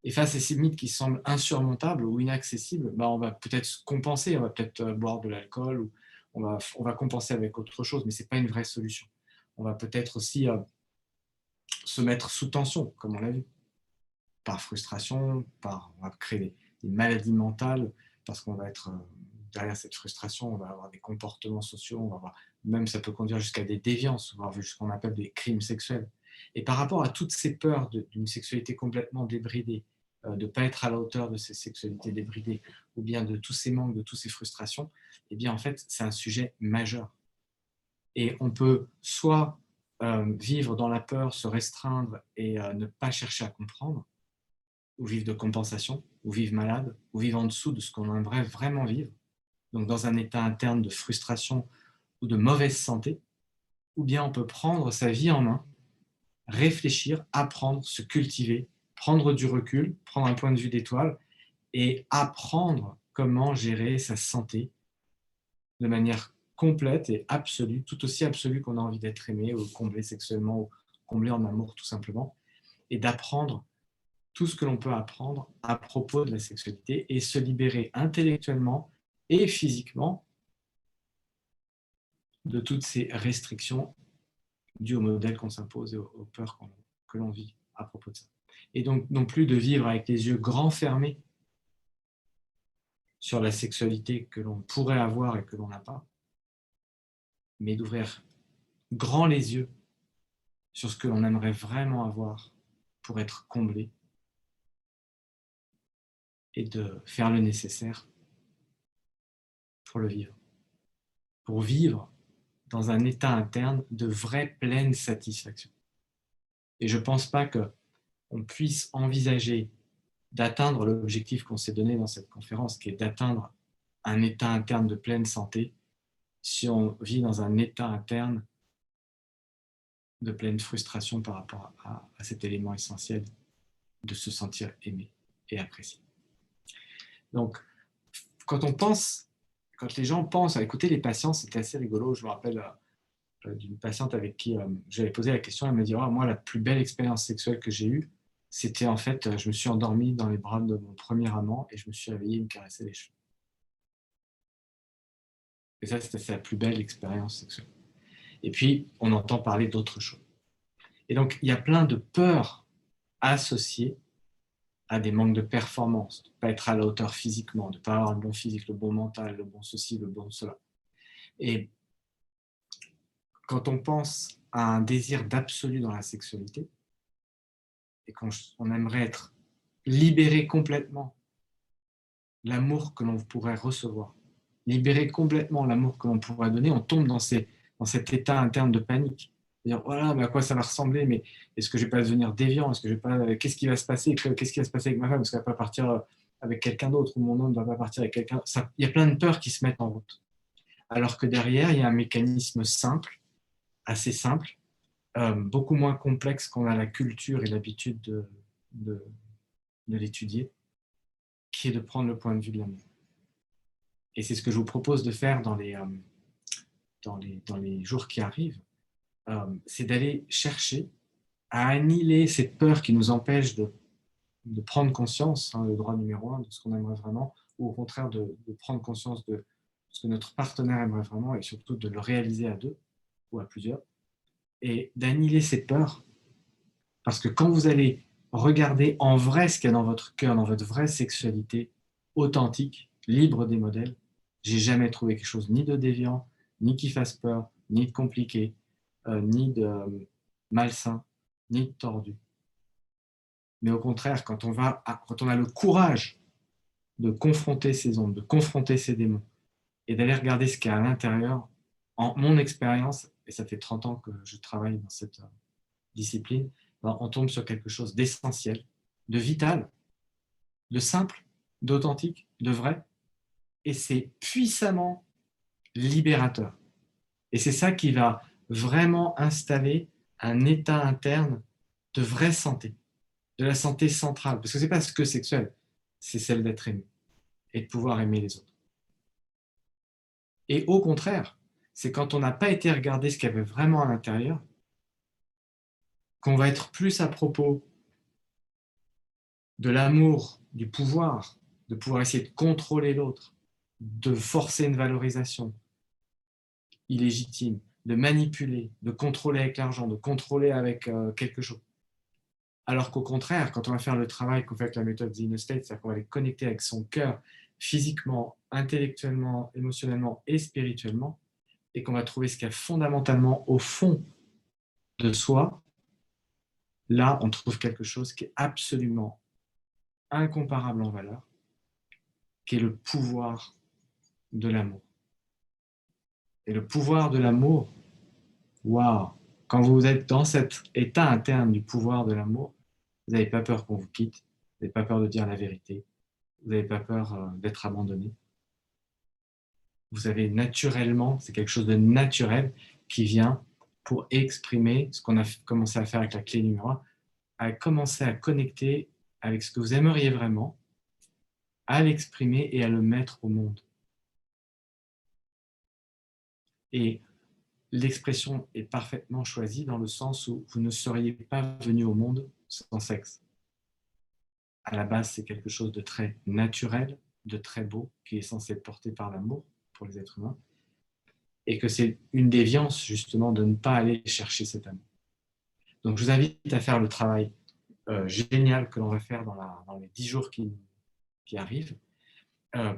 Et face à ces mythes qui semblent insurmontables ou inaccessibles, on va peut-être compenser, on va peut-être boire de l'alcool, ou on va compenser avec autre chose, mais ce n'est pas une vraie solution. On va peut-être aussi se mettre sous tension, comme on l'a vu, par frustration, on va créer des maladies mentales, parce qu'on va être derrière cette frustration, on va avoir des comportements sociaux, même ça peut conduire jusqu'à des déviances, voire ce qu'on appelle des crimes sexuels. Et par rapport à toutes ces peurs d'une sexualité complètement débridée, de ne pas être à la hauteur de ces sexualités débridées, ou bien de tous ces manques, de toutes ces frustrations, eh bien en fait c'est un sujet majeur. Et on peut soit vivre dans la peur, se restreindre et ne pas chercher à comprendre, ou vivre de compensation, ou vivre malade, ou vivre en dessous de ce qu'on aimerait vraiment vivre, donc dans un état interne de frustration ou de mauvaise santé, ou bien on peut prendre sa vie en main, réfléchir, apprendre, se cultiver, prendre du recul, prendre un point de vue d'étoile et apprendre comment gérer sa santé de manière complète et absolue, tout aussi absolue qu'on a envie d'être aimé ou comblé sexuellement ou comblé en amour tout simplement, et d'apprendre tout ce que l'on peut apprendre à propos de la sexualité et se libérer intellectuellement et physiquement de toutes ces restrictions dues au modèle qu'on s'impose et aux peurs que l'on vit à propos de ça. Et donc non plus de vivre avec les yeux grands fermés sur la sexualité que l'on pourrait avoir et que l'on n'a pas, mais d'ouvrir grand les yeux sur ce que l'on aimerait vraiment avoir pour être comblé et de faire le nécessaire pour le vivre. Pour vivre dans un état interne de vraie pleine satisfaction. Et je ne pense pas qu'on puisse envisager d'atteindre l'objectif qu'on s'est donné dans cette conférence, qui est d'atteindre un état interne de pleine santé, si on vit dans un état interne de pleine frustration par rapport à cet élément essentiel de se sentir aimé et apprécié. Donc, quand les gens pensent à écouter les patients, c'était assez rigolo. Je me rappelle d'une patiente avec qui j'avais posé la question, elle m'a dit « Moi, la plus belle expérience sexuelle que j'ai eue, c'était en fait, je me suis endormie dans les bras de mon premier amant et je me suis réveillée, il me caressait les cheveux. » Et ça, c'était sa plus belle expérience sexuelle. Et puis, on entend parler d'autres choses. Et donc, il y a plein de peurs associées à des manques de performance, de ne pas être à la hauteur physiquement, de ne pas avoir le bon physique, le bon mental, le bon ceci, le bon cela. Et quand on pense à un désir d'absolu dans la sexualité, et quand on aimerait être libéré complètement l'amour que l'on pourrait recevoir, libérer complètement l'amour que l'on pourrait donner, on tombe dans cet état interne de panique. Dire, voilà, mais à quoi ça va ressembler, mais est-ce que je ne vais pas devenir déviant, qu'est-ce qui va se passer, qu'est-ce qui va se passer avec ma femme, est-ce qu'elle ne va pas partir avec quelqu'un d'autre, ou mon homme ne va pas partir avec quelqu'un. Il y a plein de peurs qui se mettent en route. Alors que derrière, il y a un mécanisme simple, assez simple, beaucoup moins complexe qu'on a la culture et l'habitude de l'étudier, qui est de prendre le point de vue de l'amour. Et c'est ce que je vous propose de faire dans les jours qui arrivent, c'est d'aller chercher à annihiler cette peur qui nous empêche de prendre conscience, le droit numéro 1, de ce qu'on aimerait vraiment, ou au contraire de prendre conscience de ce que notre partenaire aimerait vraiment, et surtout de le réaliser à 2 ou à plusieurs, et d'annihiler ces peurs, parce que quand vous allez regarder en vrai ce qu'il y a dans votre cœur, dans votre vraie sexualité authentique, libre des modèles, j'ai jamais trouvé quelque chose ni de déviant, ni qui fasse peur, ni de compliqué, ni de malsain, ni de tordu. Mais au contraire, quand on a le courage de confronter ces ombres, de confronter ces démons, et d'aller regarder ce qu'il y a à l'intérieur, en mon expérience, et ça fait 30 ans que je travaille dans cette discipline, on tombe sur quelque chose d'essentiel, de vital, de simple, d'authentique, de vrai, et c'est puissamment libérateur. Et c'est ça qui va vraiment installer un état interne de vraie santé, de la santé centrale. Parce que ce n'est pas ce que sexuel, c'est celle d'être aimé et de pouvoir aimer les autres. Et au contraire, c'est quand on n'a pas été regarder ce qu'il y avait vraiment à l'intérieur qu'on va être plus à propos de l'amour, du pouvoir, de pouvoir essayer de contrôler l'autre, de forcer une valorisation illégitime, de manipuler, de contrôler avec l'argent, de contrôler avec quelque chose. Alors qu'au contraire, quand on va faire le travail qu'on fait avec la méthode The Inner State, c'est-à-dire qu'on va aller connecter avec son cœur physiquement, intellectuellement, émotionnellement et spirituellement, et qu'on va trouver ce qu'il y a fondamentalement au fond de soi, là, on trouve quelque chose qui est absolument incomparable en valeur, qui est le pouvoir de l'amour. Et le pouvoir de l'amour, waouh! Quand vous êtes dans cet état interne du pouvoir de l'amour, vous n'avez pas peur qu'on vous quitte, vous n'avez pas peur de dire la vérité, vous n'avez pas peur d'être abandonné. Vous avez naturellement, c'est quelque chose de naturel qui vient pour exprimer ce qu'on a commencé à faire avec la clé numéro 1, à commencer à connecter avec ce que vous aimeriez vraiment, à l'exprimer et à le mettre au monde. Et l'expression est parfaitement choisie dans le sens où vous ne seriez pas venu au monde sans sexe. À la base, c'est quelque chose de très naturel, de très beau, qui est censé être porté par l'amour pour les êtres humains, et que c'est une déviance justement de ne pas aller chercher cet amour. Donc je vous invite à faire le travail génial que l'on va faire dans les 10 jours qui arrivent.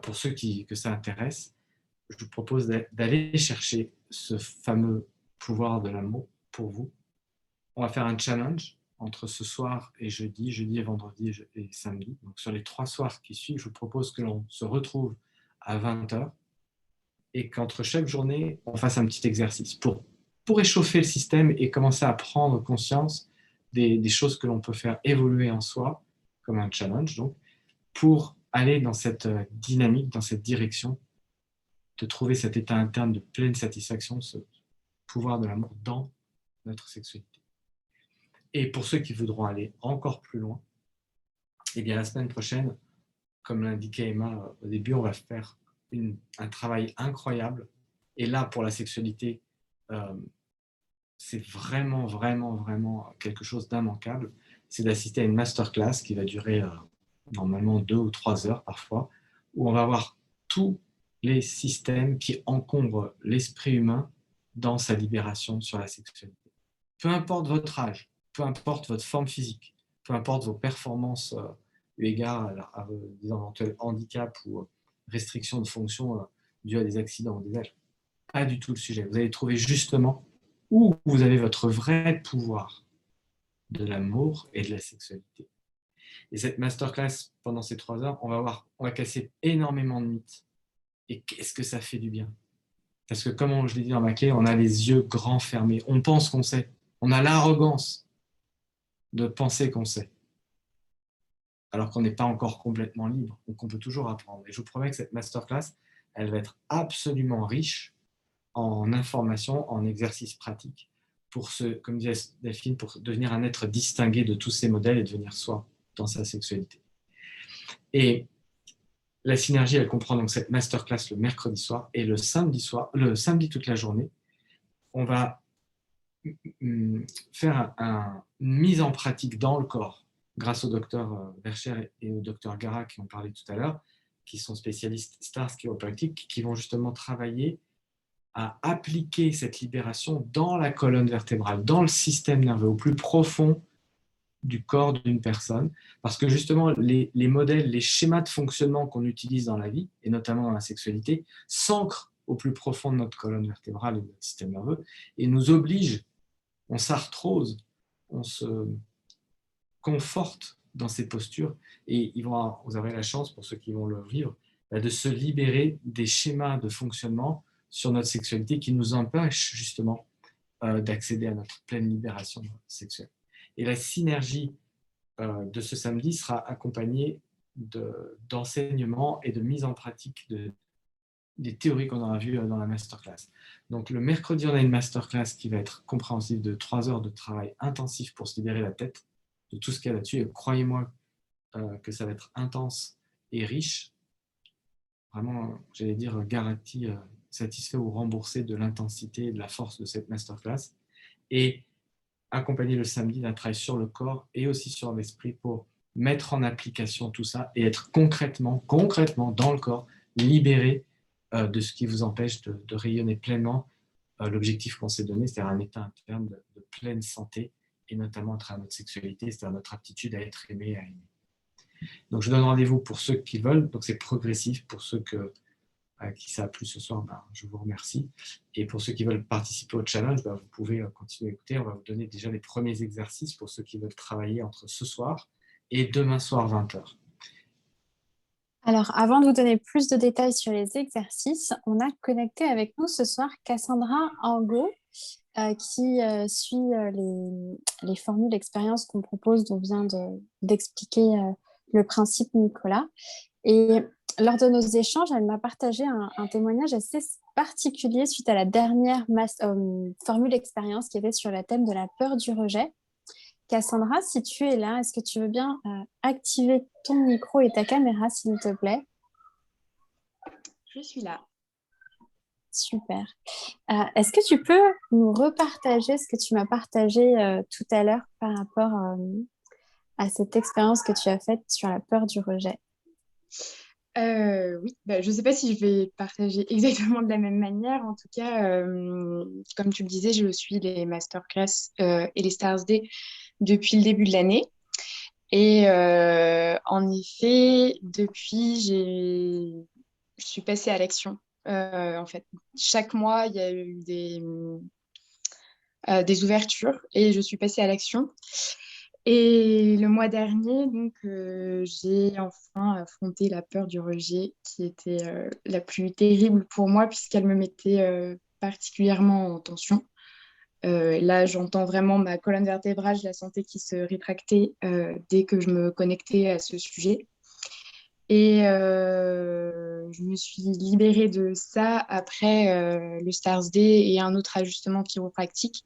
Pour ceux que ça intéresse, je vous propose d'aller chercher ce fameux pouvoir de l'amour pour vous. On va faire un challenge entre ce soir et jeudi et vendredi et samedi. Donc sur les 3 soirs qui suivent, je vous propose que l'on se retrouve à 20h et qu'entre chaque journée, on fasse un petit exercice pour échauffer le système et commencer à prendre conscience des choses que l'on peut faire évoluer en soi, comme un challenge, donc, pour aller dans cette dynamique, dans cette direction, de trouver cet état interne de pleine satisfaction, ce pouvoir de l'amour dans notre sexualité. Et pour ceux qui voudront aller encore plus loin, eh bien la semaine prochaine, comme l'indiquait Emma au début, on va faire un travail incroyable. Et là, pour la sexualité, c'est vraiment, vraiment, vraiment quelque chose d'immanquable. C'est d'assister à une masterclass qui va durer normalement 2 ou 3 heures parfois, où on va voir tous les systèmes qui encombrent l'esprit humain dans sa libération sur la sexualité. Peu importe votre âge, peu importe votre forme physique, peu importe vos performances eu égard à vos éventuels handicaps ou restrictions de fonction dues à des accidents ou des âges. Pas du tout le sujet. Vous allez trouver justement où vous avez votre vrai pouvoir de l'amour et de la sexualité. Et cette masterclass, pendant ces 3 heures, on va casser énormément de mythes. Et qu'est-ce que ça fait du bien? Parce que comme je l'ai dit dans ma clé, on a les yeux grands fermés. On pense qu'on sait. On a l'arrogance de penser qu'on sait. Alors qu'on n'est pas encore complètement libre. Donc on peut toujours apprendre. Et je vous promets que cette masterclass, elle va être absolument riche en informations, en exercices pratiques, comme disait Delphine, pour devenir un être distingué de tous ces modèles et devenir soi dans sa sexualité. Et la synergie, elle comprend donc cette masterclass le mercredi soir et le samedi toute la journée, on va faire une mise en pratique dans le corps grâce au docteur Vercher et au docteur Gara qui ont parlé tout à l'heure, qui sont spécialistes STARS chiropractiques, qui vont justement travailler à appliquer cette libération dans la colonne vertébrale, dans le système nerveux, au plus profond du corps d'une personne, parce que justement, les modèles, les schémas de fonctionnement qu'on utilise dans la vie, et notamment dans la sexualité, s'ancrent au plus profond de notre colonne vertébrale et de notre système nerveux, et nous obligent, on s'arthrose, on se conforte dans ces postures, et vous aurez la chance, pour ceux qui vont le vivre, de se libérer des schémas de fonctionnement sur notre sexualité qui nous empêchent justement d'accéder à notre pleine libération sexuelle. Et la synergie de ce samedi sera accompagnée d'enseignements et de mise en pratique des théories qu'on aura vues dans la masterclass. Donc le mercredi, on a une masterclass qui va être compréhensive de 3 heures de travail intensif pour se libérer la tête de tout ce qu'il y a là-dessus. Et croyez-moi que ça va être intense et riche. Vraiment, j'allais dire, garanti, satisfait ou remboursé de l'intensité et de la force de cette masterclass. Et accompagner le samedi d'un travail sur le corps et aussi sur l'esprit pour mettre en application tout ça et être concrètement dans le corps, libéré de ce qui vous empêche de rayonner pleinement l'objectif qu'on s'est donné, c'est-à-dire un état interne de pleine santé, et notamment à travers notre sexualité, c'est-à-dire notre aptitude à être aimé et à aimer. Donc je donne rendez-vous pour ceux qui veulent, donc c'est progressif, pour ceux à qui ça a plu ce soir, je vous remercie. Et pour ceux qui veulent participer au challenge, vous pouvez continuer à écouter. On va vous donner déjà les premiers exercices pour ceux qui veulent travailler entre ce soir et demain soir 20h. Alors, avant de vous donner plus de détails sur les exercices, on a connecté avec nous ce soir Cassandra Angot, qui suit les formules d'expérience qu'on propose, dont vient d'expliquer le principe Nicolas. Et lors de nos échanges, elle m'a partagé un témoignage assez particulier suite à la dernière formule d'expérience qui était sur le thème de la peur du rejet. Cassandra, si tu es là, est-ce que tu veux bien activer ton micro et ta caméra, s'il te plaît? Je suis là. Super. Est-ce que tu peux nous repartager ce que tu m'as partagé tout à l'heure par rapport à cette expérience que tu as faite sur la peur du rejet? Oui, je ne sais pas si je vais partager exactement de la même manière. En tout cas, comme tu le disais, je suis les masterclass et les Stars Day depuis le début de l'année. Et en effet, depuis, je suis passée à l'action. En fait, chaque mois, il y a eu des ouvertures et je suis passée à l'action. Et le mois dernier, donc, j'ai enfin affronté la peur du rejet qui était la plus terrible pour moi puisqu'elle me mettait particulièrement en tension. Là, j'entends vraiment ma colonne vertébrale, je la sentais qui se rétractait dès que je me connectais à ce sujet. Et je me suis libérée de ça après le Stars Day et un autre ajustement chiropratique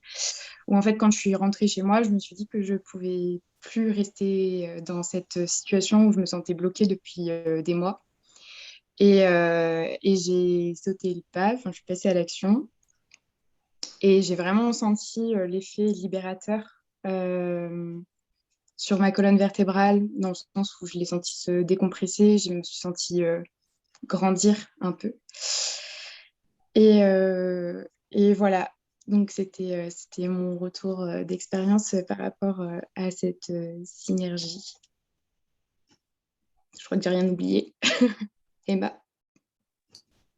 où en fait, quand je suis rentrée chez moi, je me suis dit que je pouvais plus rester dans cette situation où je me sentais bloquée depuis des mois. Et j'ai sauté le pas, enfin, je suis passée à l'action et j'ai vraiment senti l'effet libérateur sur ma colonne vertébrale, dans le sens où je l'ai senti se décompresser, je me suis sentie grandir un peu. Et voilà, donc c'était mon retour d'expérience par rapport à cette synergie. Je crois que j'ai rien oublié. Emma.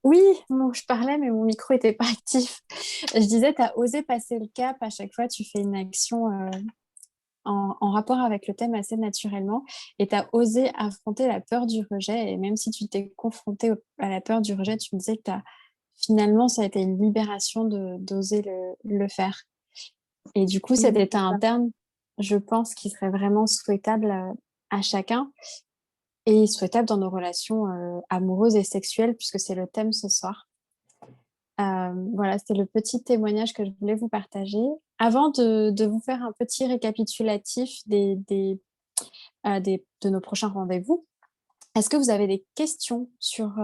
Oui, je parlais, mais mon micro n'était pas actif. Je disais, tu as osé passer le cap. À chaque fois, tu fais une action en rapport avec le thème assez naturellement et tu as osé affronter la peur du rejet. Et même si tu t'es confronté à la peur du rejet, tu me disais que finalement, ça a été une libération d'oser le faire. Et du coup, cet état interne, je pense qu'il serait vraiment souhaitable à chacun et souhaitable dans nos relations amoureuses et sexuelles, puisque c'est le thème ce soir. Voilà, c'était le petit témoignage que je voulais vous partager. Avant de vous faire un petit récapitulatif de nos prochains rendez-vous, est-ce que vous avez des questions sur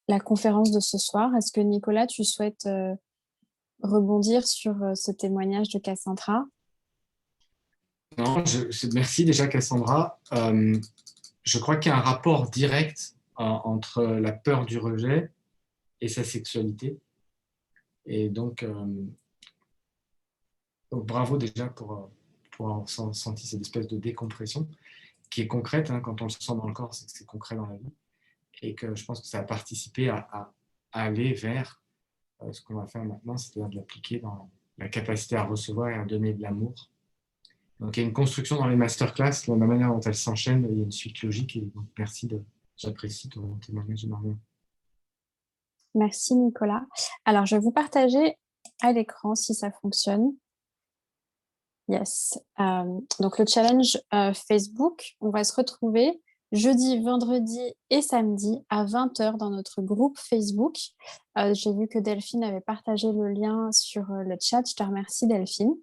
la conférence de ce soir? Est-ce que Nicolas, tu souhaites rebondir sur ce témoignage de Cassandra? Non, merci déjà Cassandra. Je crois qu'il y a un rapport direct entre la peur du rejet et sa sexualité. Et donc bravo déjà pour avoir senti cette espèce de décompression qui est concrète, hein, quand on le sent dans le corps, c'est que c'est concret dans la vie. Et que je pense que ça a participé à aller vers ce qu'on va faire maintenant, c'est-à-dire de l'appliquer dans la capacité à recevoir et à donner de l'amour. Donc il y a une construction dans les masterclass, dans la manière dont elles s'enchaînent, il y a une suite logique, et donc merci, j'apprécie ton témoignage énormément. Merci Nicolas. Alors je vais vous partager à l'écran si ça fonctionne. Yes. Donc le challenge Facebook, on va se retrouver jeudi, vendredi et samedi à 20h dans notre groupe Facebook. J'ai vu que Delphine avait partagé le lien sur le chat. Je te remercie, Delphine.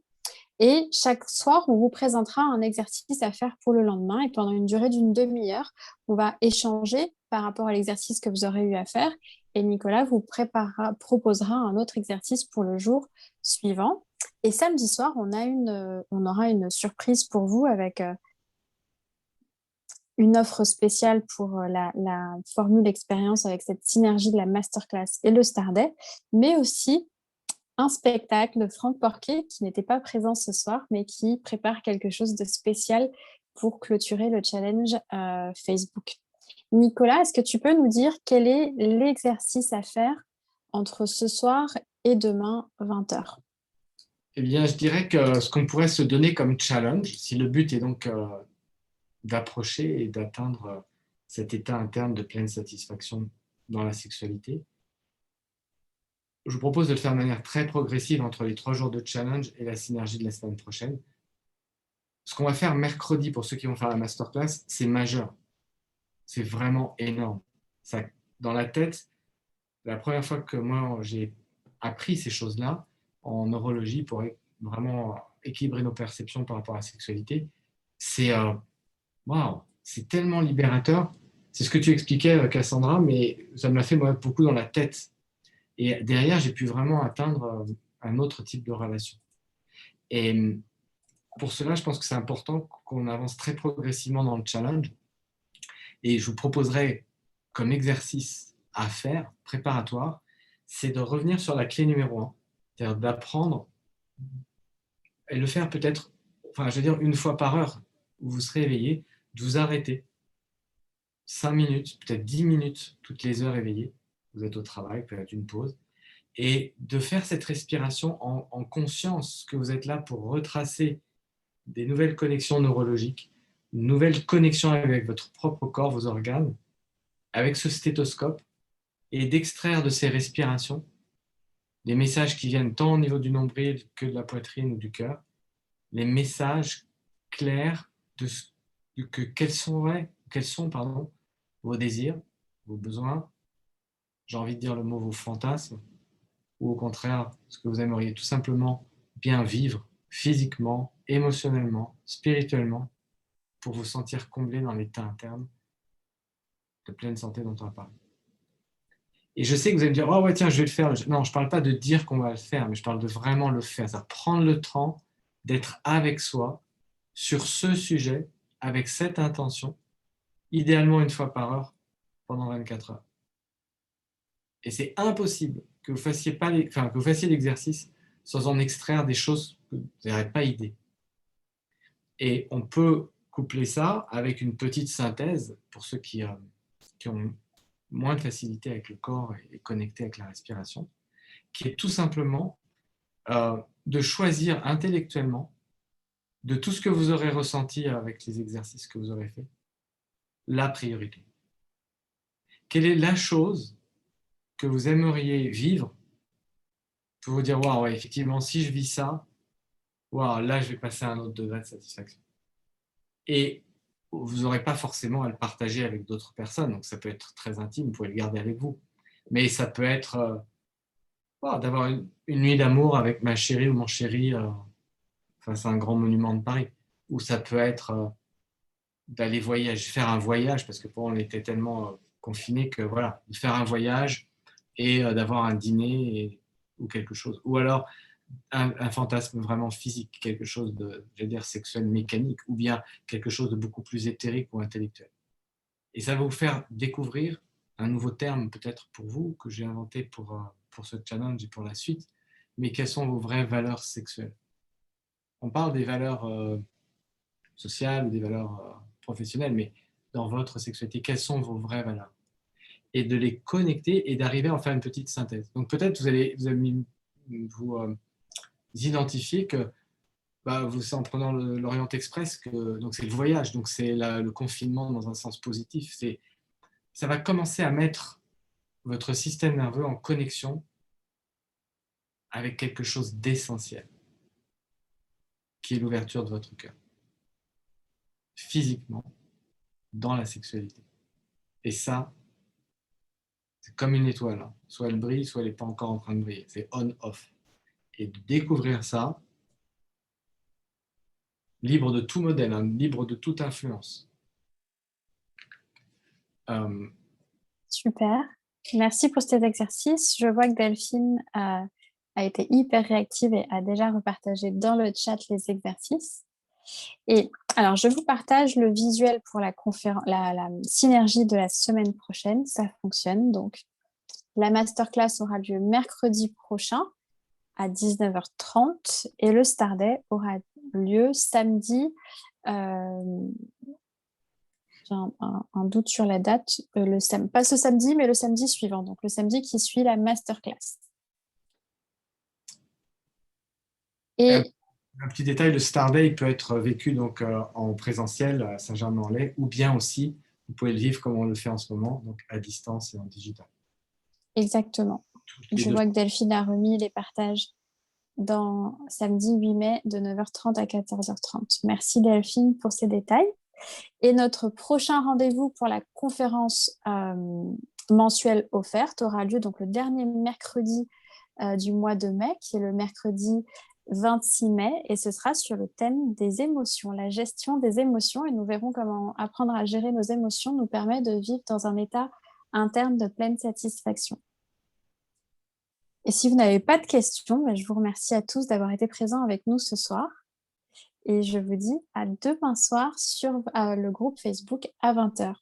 Et chaque soir, on vous présentera un exercice à faire pour le lendemain. Et pendant une durée d'une demi-heure, on va échanger par rapport à l'exercice que vous aurez eu à faire. Et Nicolas vous proposera un autre exercice pour le jour suivant. Et samedi soir, on aura une surprise pour vous avec une offre spéciale pour la formule expérience avec cette synergie de la masterclass et le Star Day, mais aussi un spectacle de Franck Porquet qui n'était pas présent ce soir, mais qui prépare quelque chose de spécial pour clôturer le challenge Facebook. Nicolas, est-ce que tu peux nous dire quel est l'exercice à faire entre ce soir et demain 20h? Eh bien, je dirais que ce qu'on pourrait se donner comme challenge, si le but est donc d'approcher et d'atteindre cet état interne de pleine satisfaction dans la sexualité, je vous propose de le faire de manière très progressive entre les 3 jours de challenge et la synergie de la semaine prochaine. Ce qu'on va faire mercredi pour ceux qui vont faire la masterclass, c'est majeur. C'est vraiment énorme. Ça, dans la tête, la première fois que moi j'ai appris ces choses-là en neurologie pour vraiment équilibrer nos perceptions par rapport à la sexualité, c'est waouh, c'est tellement libérateur. C'est ce que tu expliquais, Cassandra, mais ça me l'a fait moi, beaucoup dans la tête. Et derrière, j'ai pu vraiment atteindre un autre type de relation. Et pour cela, je pense que c'est important qu'on avance très progressivement dans le challenge. Et je vous proposerai comme exercice à faire, préparatoire, c'est de revenir sur la clé numéro 1, c'est-à-dire d'apprendre et le faire peut-être, enfin, je veux dire, une fois par heure où vous serez éveillé, de vous arrêter 5 minutes, peut-être 10 minutes, toutes les heures éveillées. Vous êtes au travail, peut-être une pause. Et de faire cette respiration en conscience que vous êtes là pour retracer des nouvelles connexions neurologiques, une nouvelle connexion avec votre propre corps, vos organes, avec ce stéthoscope, et d'extraire de ces respirations des messages qui viennent tant au niveau du nombril que de la poitrine ou du cœur, les messages clairs quels sont vos désirs, vos besoins, j'ai envie de dire le mot vos fantasmes, ou au contraire, ce que vous aimeriez tout simplement bien vivre physiquement, émotionnellement, spirituellement, pour vous sentir comblé dans l'état interne de pleine santé dont on a parlé. Et je sais que vous allez me dire, oh ouais, tiens, je vais le faire. Non, je ne parle pas de dire qu'on va le faire, mais je parle de vraiment le faire. C'est-à-dire prendre le temps d'être avec soi sur ce sujet, avec cette intention, idéalement une fois par heure, pendant 24 heures. Et c'est impossible que vous fassiez l'exercice sans en extraire des choses que vous n'aurez pas idée. Et on peut coupler ça avec une petite synthèse pour ceux qui ont moins de facilité avec le corps et connectés avec la respiration, qui est tout simplement de choisir intellectuellement, de tout ce que vous aurez ressenti avec les exercices que vous aurez faits, la priorité. Quelle est la chose que vous aimeriez vivre pour vous dire, waouh, ouais, effectivement, si je vis ça, waouh, là, je vais passer à un autre degré de satisfaction. Et vous n'aurez pas forcément à le partager avec d'autres personnes, donc ça peut être très intime, vous pouvez le garder avec vous. Mais ça peut être d'avoir une nuit d'amour avec ma chérie ou mon chéri face à un grand monument de Paris. Ou ça peut être d'aller faire un voyage, parce que pour on était tellement confinés que voilà, de faire un voyage et d'avoir un dîner ou quelque chose. Ou alors un fantasme vraiment physique, quelque chose de, je veux dire, sexuel, mécanique, ou bien quelque chose de beaucoup plus éthérique ou intellectuel. Et ça va vous faire découvrir un nouveau terme peut-être pour vous, que j'ai inventé pour ce challenge et pour la suite, mais quelles sont vos vraies valeurs sexuelles. On parle des valeurs sociales ou des valeurs professionnelles, mais dans votre sexualité, quelles sont vos vraies valeurs? Et de les connecter et d'arriver à en faire une petite synthèse. Donc peut-être vous allez vous identifier que c'est en prenant l'Orient Express que donc c'est le voyage, donc c'est le confinement dans un sens positif. Ça va commencer à mettre votre système nerveux en connexion avec quelque chose d'essentiel, qui est l'ouverture de votre cœur. Physiquement, dans la sexualité. Et ça, c'est comme une étoile, hein. Soit elle brille, soit elle n'est pas encore en train de briller. C'est on-off. Et de découvrir ça, libre de tout modèle, hein, libre de toute influence. Super. Merci pour cet exercice. Je vois que Delphine a été hyper réactive et a déjà repartagé dans le chat les exercices. Et alors, je vous partage le visuel pour la synergie de la semaine prochaine. Ça fonctionne. Donc, la masterclass aura lieu mercredi prochain à 19h30 et le Star Day aura lieu samedi. J'ai un doute sur la date. Pas ce samedi, mais le samedi suivant. Donc, le samedi qui suit la masterclass. Et un petit détail, le Star Day peut être vécu donc, en présentiel à Saint-Germain-en-Laye, ou bien aussi, vous pouvez le vivre comme on le fait en ce moment, donc à distance et en digital. Exactement. Je vois que Delphine a remis les partages dans samedi 8 mai de 9h30 à 14h30. Merci Delphine pour ces détails. Et notre prochain rendez-vous pour la conférence mensuelle offerte aura lieu donc le dernier mercredi du mois de mai, qui est le mercredi 26 mai, et ce sera sur le thème des émotions, la gestion des émotions, et nous verrons comment apprendre à gérer nos émotions nous permet de vivre dans un état interne de pleine satisfaction. Et si vous n'avez pas de questions, je vous remercie à tous d'avoir été présents avec nous ce soir. Et je vous dis à demain soir sur le groupe Facebook à 20h.